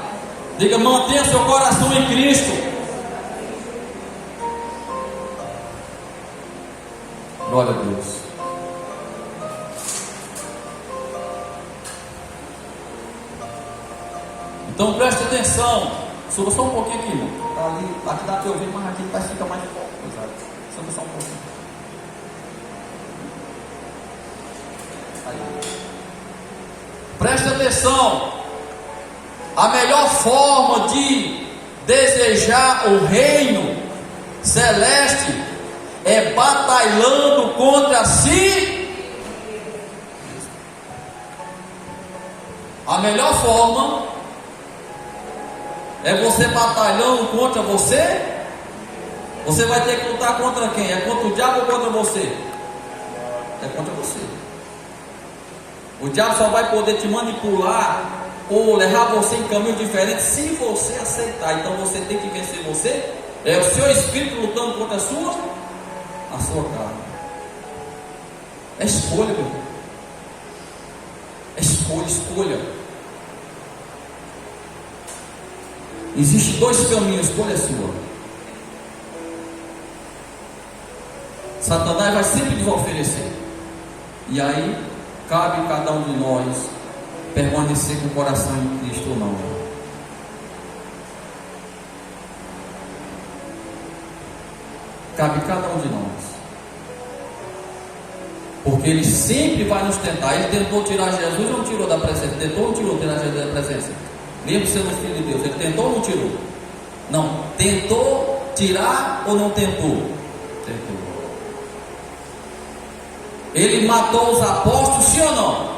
Diga: mantenha seu coração em Cristo. Glória a Deus. Então preste atenção. Suba só um pouquinho aqui, irmão. Tá ali, aqui dá para eu ver, mas aqui parece que fica mais forte. Suba só um pouquinho. Aí. Preste atenção. A melhor forma de desejar o reino celeste é batalhando contra si. A melhor forma é você batalhando contra você. Você vai ter que lutar contra quem? É contra o diabo ou contra você? É contra você. O diabo só vai poder te manipular ou levar você em caminho diferente se você aceitar. Então você tem que vencer você. É o seu espírito lutando contra a sua carne. É escolha, meu irmão. É escolha. Existem dois caminhos, escolha a sua. Satanás vai sempre nos oferecer. E aí, cabe a cada um de nós permanecer com o coração em Cristo ou não. Cabe a cada um de nós. Porque ele sempre vai nos tentar. Ele tentou tirar Jesus ou não tirou da presença? Tentou ou não tirou tirar Jesus da presença? Mesmo sendo filho de Deus, ele tentou ou não tirou? Não. Tentou tirar ou não tentou? Tentou. Ele matou os apóstolos, sim ou não?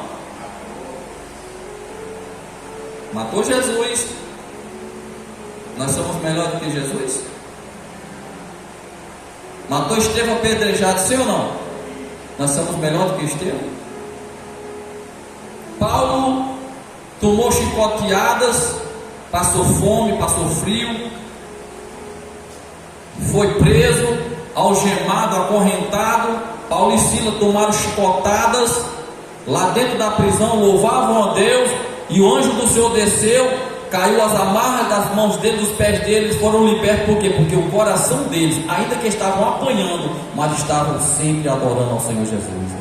Matou Jesus. Nós somos melhores do que Jesus? Matou Estevão apedrejado, sim ou não? Nós somos melhores do que Estevão? Paulo tomou chicoteadas, passou fome, passou frio, foi preso, algemado, acorrentado. Paulo e Silas tomaram chicotadas lá dentro da prisão, louvavam a Deus, e o anjo do Senhor desceu, caiu as amarras das mãos deles, dos pés deles, foram libertos. Por quê? Porque o coração deles, ainda que estavam apanhando, mas estavam sempre adorando ao Senhor Jesus.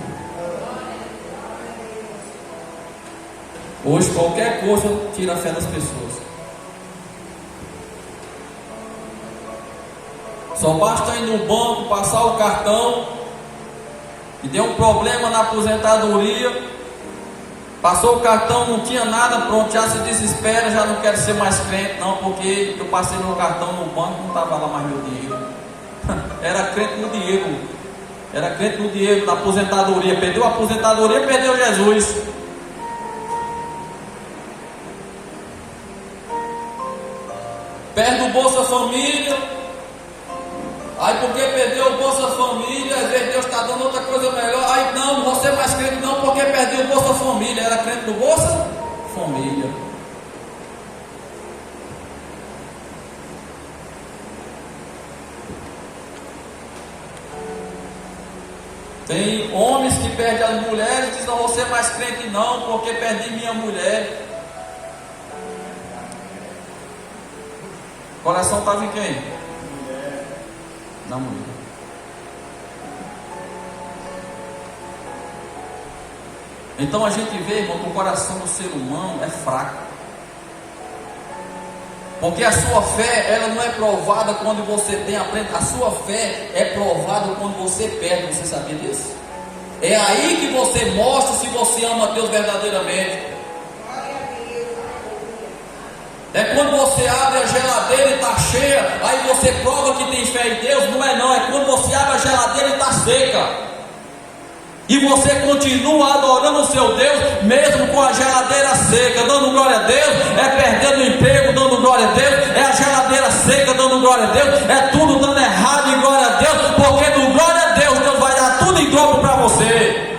Hoje qualquer coisa tira a fé das pessoas. Só basta ir no banco, passar o cartão, e deu um problema na aposentadoria, passou o cartão, não tinha nada, pronto, já se desespera, já não quero ser mais crente não, porque eu passei meu cartão no banco, não estava lá mais meu dinheiro. Era crente no dinheiro, na aposentadoria, perdeu a aposentadoria, perdeu Jesus. Perde o Bolsa Família. Aí porque perdeu o Bolsa Família, às vezes Deus está dando outra coisa melhor. Aí não, não vou ser mais crente não, porque perdeu o Bolsa Família. Era crente do Bolsa Família. Tem homens que perdem as mulheres e dizem, não vou ser mais crente não, porque perdi minha mulher. O coração estava em quem? Na mulher. Então a gente vê, irmão, que o coração do ser humano é fraco. Porque a sua fé, ela não é provada quando você tem aprende. A sua fé é provada quando você perde. Você sabia disso? É aí que você mostra se você ama a Deus verdadeiramente. É quando você abre a geladeira e está cheia, aí você prova que tem fé em Deus. Não é não, é quando você abre a geladeira e está seca, e você continua adorando o seu Deus, mesmo com a geladeira seca, dando glória a Deus. É perdendo o emprego, dando glória a Deus. É a geladeira seca, dando glória a Deus. É tudo dando errado em glória a Deus, porque no glória a Deus, Deus vai dar tudo em dobro para você.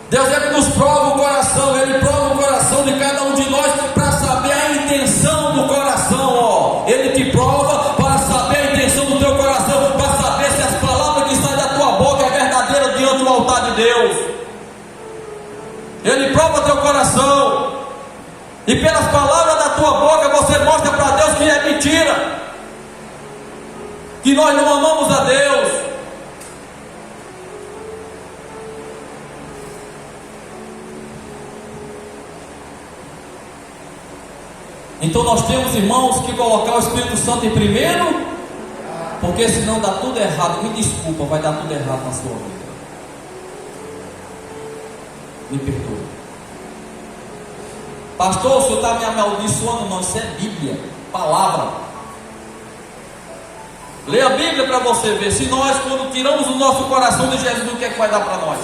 Deus é que nos prova o coração. Ele prova o coração de cada um de nós para saber a intenção do coração, ó. Ele te prova para saber a intenção do teu coração, para saber se as palavras que saem da tua boca é verdadeira diante do altar de Deus. Ele prova teu coração, e pelas palavras da tua boca você mostra para Deus que é mentira, que nós não amamos a Deus. Então nós temos, irmãos, que colocar o Espírito Santo em primeiro, porque senão dá tudo errado. Me desculpa, vai dar tudo errado na sua vida. Me perdoe. Pastor, o senhor está me amaldiçoando? Não, isso é Bíblia, palavra. Leia a Bíblia para você ver. Se nós, quando tiramos o nosso coração de Jesus, o que é que vai dar para nós?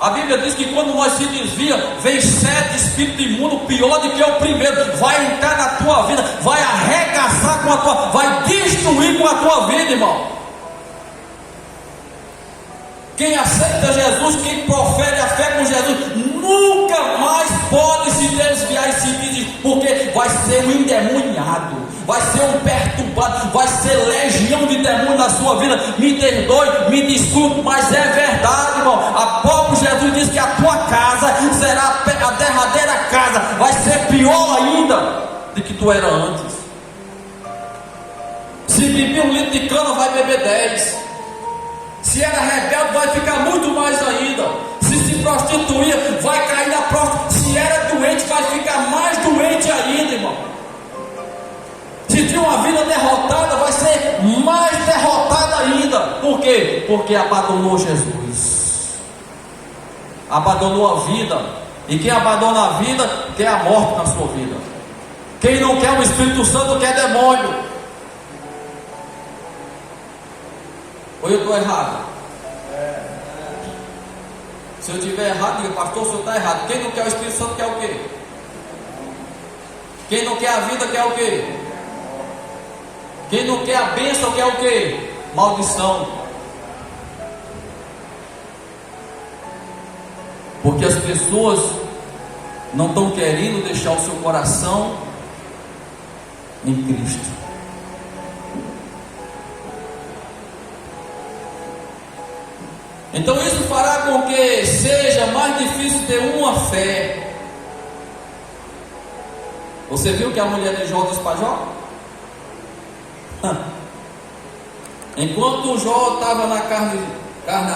A Bíblia diz que quando nós se desvia, vem 7 espíritos imundos, pior do que o primeiro, vai entrar na tua vida, vai arregaçar com a tua, vai destruir com a tua vida, irmão. Quem aceita Jesus, quem profere a fé com Jesus, nunca mais pode se desviar e se desviar, porque vai ser um endemoniado, vai ser um perturbado, vai ser legião de demônio na sua vida. Me perdoe, me desculpe, mas é verdade, irmão. A próprio Jesus diz que a tua casa será a derradeira casa, vai ser pior ainda do que tu era antes. Se bebia 1 litro de cana, vai beber 10. Se era rebelde, vai ficar muito mais ainda. Se prostituía, vai cair na próstata. Se era doente, vai ficar mais doente ainda, irmão. Se tinha uma vida derrotada, vai ser mais derrotada ainda. Por quê? Porque abandonou Jesus, abandonou a vida. E quem abandona a vida, quer a morte na sua vida. Quem não quer o Espírito Santo, quer demônio. Ou eu estou errado? Se eu estiver errado, diga, pastor, o senhor está errado. Quem não quer o Espírito Santo quer o quê? Quem não quer a vida quer o quê? Quem não quer a bênção quer o quê? Maldição. Porque as pessoas não estão querendo deixar o seu coração em Cristo. Então isso fará com que seja mais difícil ter uma fé. Você viu que a mulher de Jó disse para Jó? Enquanto Jó estava na carne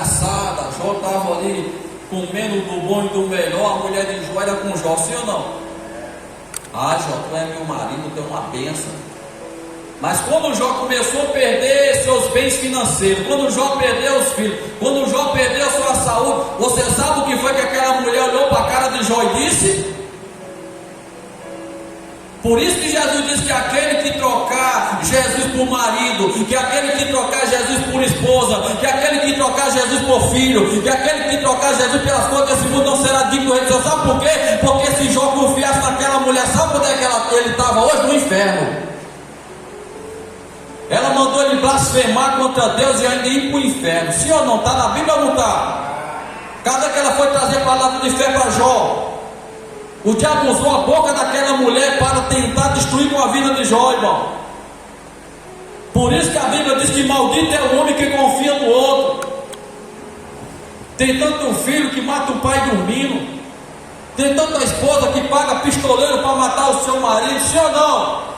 assada, Jó estava ali comendo do bom e do melhor, a mulher de Jó era com Jó, sim ou não? Ah, Jó, tu é meu marido, tu é uma bênção. Mas quando Jó começou a perder seus bens financeiros, quando Jó perdeu os filhos, quando Jó perdeu sua saúde, você sabe o que foi que aquela mulher olhou para a cara de Jó e disse? Por isso que Jesus diz que aquele que trocar Jesus por marido, que aquele que trocar Jesus por esposa, que aquele que trocar Jesus por filho, que aquele que trocar Jesus pelas coisas desse mundo não será digno do reino de Deus. Sabe por quê? Porque se Jó confiasse naquela mulher, sabe onde é que ele estava hoje? No inferno. Ela mandou ele blasfemar contra Deus e ainda ir para o inferno. Sim ou não? Está na Bíblia ou não está? Cadê que ela foi trazer palavra de fé para Jó? O diabo usou a boca daquela mulher para tentar destruir com a vida de Jó, irmão. Por isso que a Bíblia diz que maldito é o homem que confia no outro. Tem tanto filho que mata o pai dormindo. Tem tanta esposa que paga pistoleiro para matar o seu marido. Sim ou não?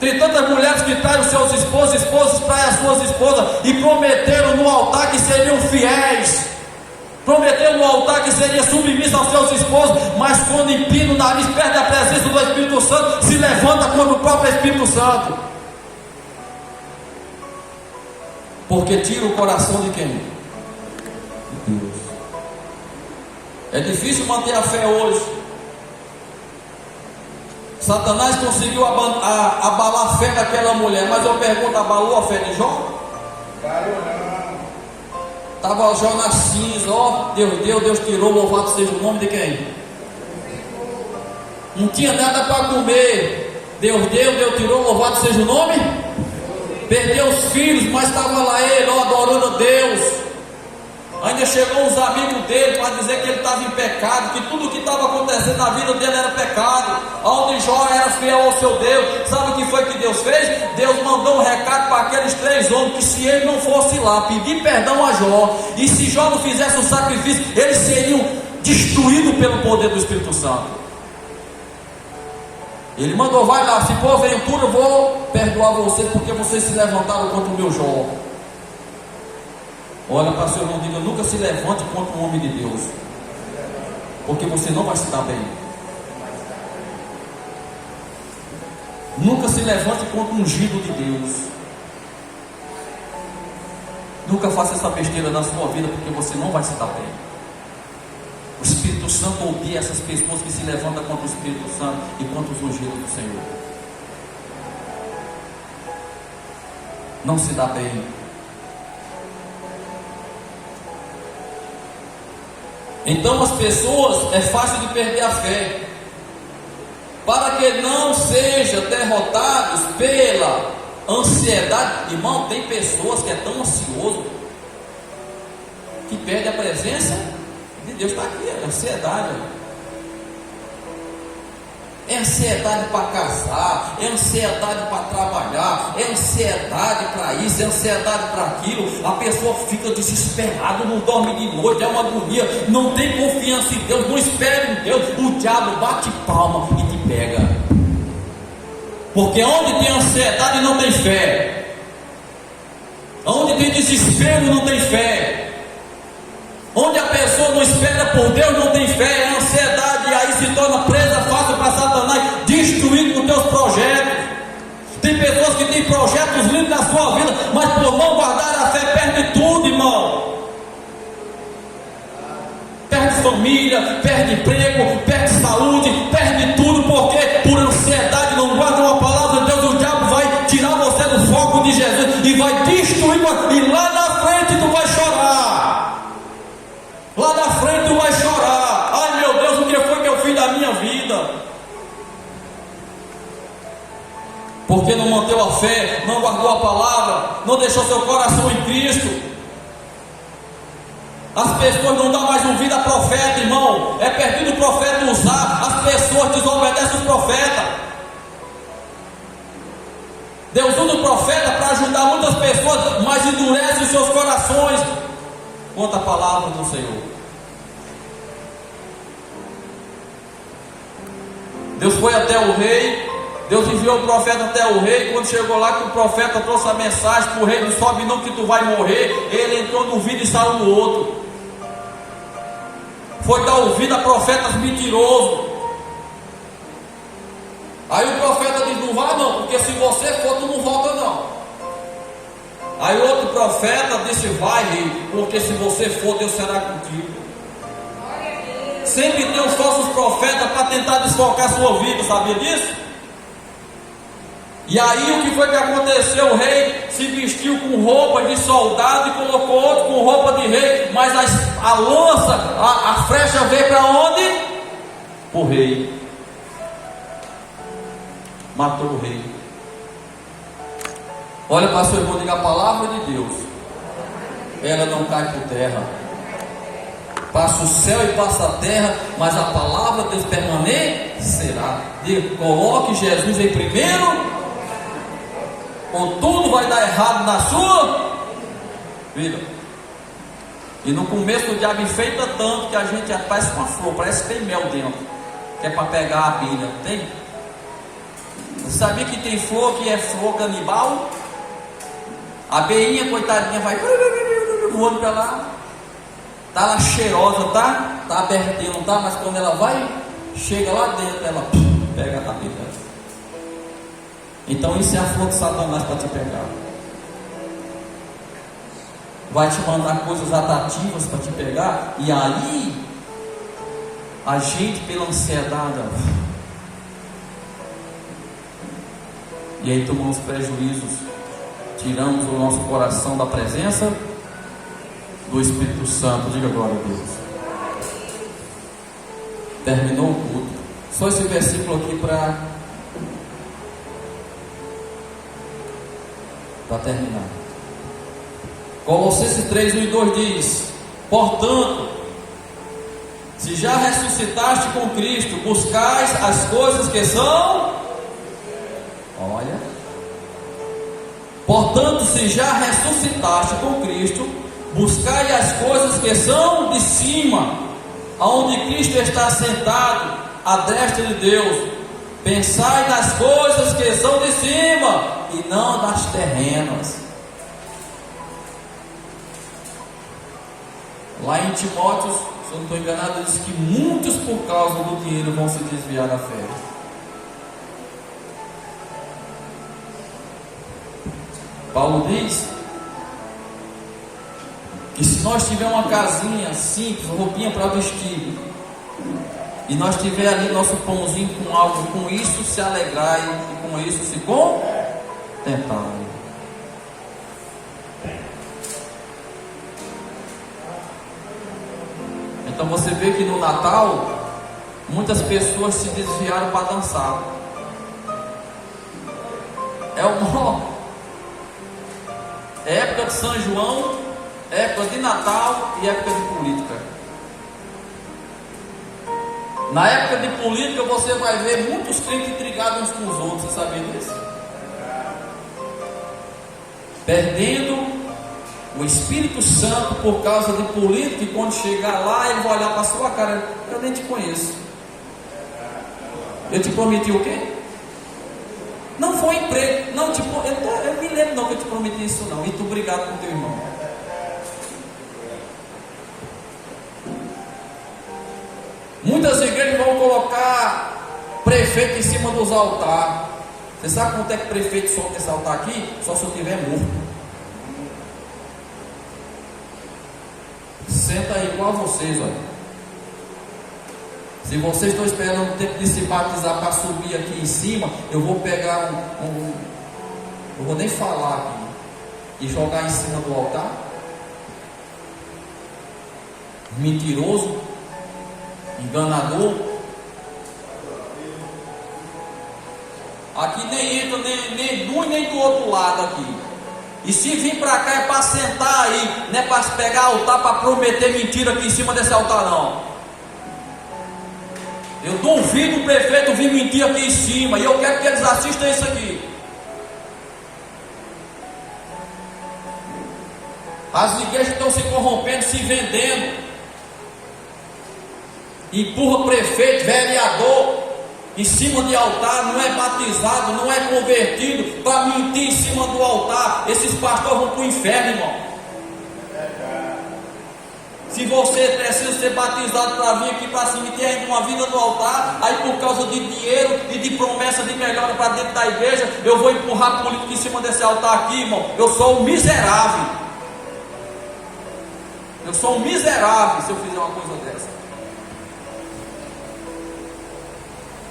Tem tantas mulheres que traem os seus esposos, esposos traem as suas esposas e prometeram no altar que seriam fiéis, prometeram no altar que seria submissa aos seus esposos, mas quando empina o nariz, perde a presença do Espírito Santo, se levanta contra o próprio Espírito Santo. Porque tira o coração de quem? De Deus. É difícil manter a fé hoje. Satanás conseguiu abalar a fé daquela mulher, mas eu pergunto, abalou a fé de Jó? Estava Jó na cinza, ó, Deus tirou, louvado seja o nome de quem? Não tinha nada para comer, Deus tirou, louvado seja o nome? Perdeu os filhos, mas estava lá ele, ó, adorando a Deus. Ainda chegou uns amigos dele para dizer que ele estava em pecado, que tudo o que estava acontecendo na vida dele era pecado, onde Jó era fiel ao seu Deus. Sabe o que foi que Deus fez? Deus mandou um recado para aqueles 3 homens, que se ele não fosse lá pedir perdão a Jó, e se Jó não fizesse um sacrifício, eles seriam destruídos pelo poder do Espírito Santo. Ele mandou, vai lá, se porventura eu vou perdoar você, porque vocês se levantaram contra o meu Jó. Olha para o seu irmão e diga, nunca se levante contra um homem de Deus, porque você não vai se dar bem. Nunca se levante contra um ungido de Deus. Nunca faça essa besteira na sua vida, porque você não vai se dar bem. O Espírito Santo odeia essas pessoas que se levantam contra o Espírito Santo e contra os ungidos do Senhor. Não se dá bem. Então as pessoas, é fácil de perder a fé. Para que não sejam derrotados pela ansiedade. Irmão, tem pessoas que é tão ansioso que perde a presença de Deus. Está aqui, é ansiedade. É ansiedade para casar, é ansiedade para trabalhar, é ansiedade para isso, é ansiedade para aquilo. A pessoa fica desesperada, não dorme de noite, é uma agonia, não tem confiança em Deus, não espera em Deus. O diabo bate palma e te pega. Porque onde tem ansiedade não tem fé. Onde tem desespero não tem fé. Onde a pessoa não espera por Deus não tem fé, é ansiedade, e aí se torna presa fácil para Satanás destruir com teus projetos. Tem pessoas que têm projetos lindos na sua vida, mas por não guardar a fé perde tudo, irmão. Perde família, perde emprego, perde saúde, perde tudo, porque por ansiedade não guarda uma palavra de Deus. O diabo vai tirar você do foco de Jesus e vai destruir, e lá na frente tu vai chorar. Lá na frente tu vai chorar. Ai meu Deus, o que foi que eu fiz da minha vida? Porque não manteve a fé, não guardou a palavra, não deixou seu coração em Cristo. As pessoas não dão mais ouvido a profeta, irmão. É perdido o profeta usar. As pessoas desobedecem os profetas. Deus usa o profeta para ajudar muitas pessoas, mas endurece os seus corações contra a palavra do Senhor. Deus foi até o rei, Deus enviou o profeta até o rei. Quando chegou lá, que o profeta trouxe a mensagem para o rei: não sobe não que tu vai morrer. Ele entrou no ouvido e saiu no outro. Foi dar ouvido a profetas mentirosos. Aí o profeta diz: não vai não, porque se você for, tu não volta não. Aí o outro profeta disse: vai, rei, porque se você for, Deus será contigo. Sempre tem os falsos profetas para tentar desfocar sua vida, sabia disso? E aí o que foi que aconteceu? O rei se vestiu com roupa de soldado e colocou outro com roupa de rei, mas a lança, a flecha veio para onde? Para o rei. Matou o rei. Olha para seu irmão e diga: a palavra de Deus, ela não cai por terra. Passa o céu e passa a terra, mas a palavra de Deus permanecerá. Diga: coloque Jesus em primeiro, ou tudo vai dar errado na sua vida. E no começo o diabo enfeita tanto que a gente parece uma flor, parece que tem mel dentro, que é para pegar a abelha. Tem? Você sabia que tem flor que é flor canibal? A abelhinha, coitadinha, vai voando para lá. Está lá cheirosa, tá abertinha, não tá? Mas quando ela vai, chega lá dentro, ela pega a abelha. Então isso é a flor de Satanás para te pegar. Vai te mandar coisas atrativas para te pegar. E aí a gente, pela ansiedade, e aí tomamos prejuízos, tiramos o nosso coração da presença do Espírito Santo. Diga glória a Deus. Terminou o culto. Só esse versículo aqui para terminar. Colossenses 3, 1 e 2 diz: portanto, se já ressuscitaste com Cristo, buscais as coisas que são. Olha. Portanto, se já ressuscitaste com Cristo, buscai as coisas que são de cima, aonde Cristo está sentado à destra de Deus. Pensai nas coisas que são de cima e não das terrenas. Lá em Timóteo, se eu não estou enganado, diz que muitos por causa do dinheiro vão se desviar da fé. Paulo diz que se nós tivermos uma casinha simples, roupinha para vestir, e nós tiver ali nosso pãozinho com algo, com isso se alegrar e com isso se contentar. Então você vê que no Natal muitas pessoas se desviaram para dançar. É época de São João, época de Natal e época de política. Na época de política você vai ver muitos crentes intrigados uns com os outros. Você sabia disso? Perdendo o Espírito Santo por causa de política, e quando chegar lá ele vai olhar para a sua cara: eu nem te conheço. Eu te prometi o quê? Não foi emprego. Não, tipo, eu me lembro não que eu te prometi isso não. E tu brigado com teu irmão. Muitas igrejas vão colocar prefeito em cima dos altares. Você sabe quanto é que prefeito solta esse altar aqui? Só se eu estiver morto. Senta aí igual vocês, olha. Se vocês estão esperando o tempo de se batizar para subir aqui em cima, eu vou pegar eu vou nem falar aqui, e jogar em cima do altar. Mentiroso, enganador. Aqui nem entra nem de um nem do outro lado aqui. E se vir para cá é para sentar aí, não é para pegar altar para prometer mentira aqui em cima desse altar não. Eu duvido o prefeito vir mentir aqui em cima, e eu quero que eles assistam isso aqui. As igrejas estão se corrompendo, se vendendo. Empurra prefeito, vereador em cima de altar, não é batizado, não é convertido, para mentir em cima do altar. Esses pastores vão para o inferno, irmão. Se você precisa ser batizado para vir aqui para cima e ter ainda uma vida no altar, aí por causa de dinheiro e de promessa de melhora para dentro da igreja, eu vou empurrar político em cima desse altar aqui, irmão. Eu sou um miserável. Eu sou um miserável se eu fizer uma coisa dessa.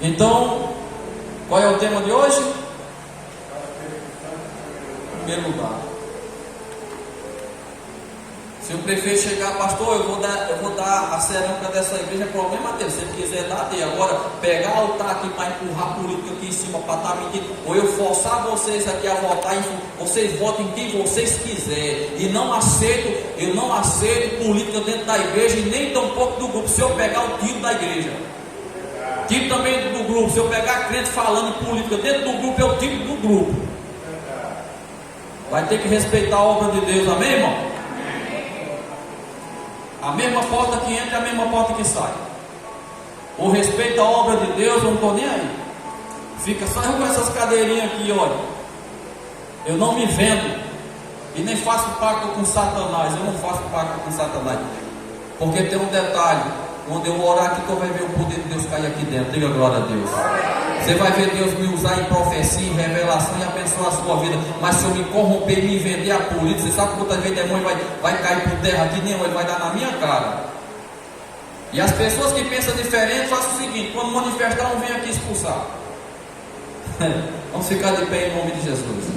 Então, qual é o tema de hoje? Em primeiro lugar. Se o prefeito chegar: pastor, eu vou dar a cerâmica dessa igreja, é problema dele. Se ele quiser dar, dê. Agora, pegar o altar aqui para empurrar política aqui em cima, para estar mentindo, ou eu forçar vocês aqui a votar, vocês votem quem vocês quiserem. E eu não aceito política dentro da igreja, e nem tampouco do grupo. Se eu pegar o tiro da igreja, tiro também do grupo. Se eu pegar crente falando em política dentro do grupo, eu tiro do grupo. Vai ter que respeitar a obra de Deus, amém, irmão? A mesma porta que entra é a mesma porta que sai. O respeito à obra de Deus, eu não estou nem aí. Fica só eu com essas cadeirinhas aqui, olha. Eu não me vendo. E nem faço pacto com Satanás. Eu não faço pacto com Satanás. Porque tem um detalhe: quando eu orar aqui, tu vai ver o poder de Deus cair aqui dentro. Diga glória a Deus. Você vai ver Deus me usar em profecia, em revelação, e abençoar a sua vida. Mas se eu me corromper, me vender a política, você sabe quantas vezes o demônio vai cair por terra aqui? Nenhum, ele vai dar na minha cara. E as pessoas que pensam diferente fazem o seguinte: quando manifestar, não vem aqui expulsar. Vamos ficar de pé em nome de Jesus.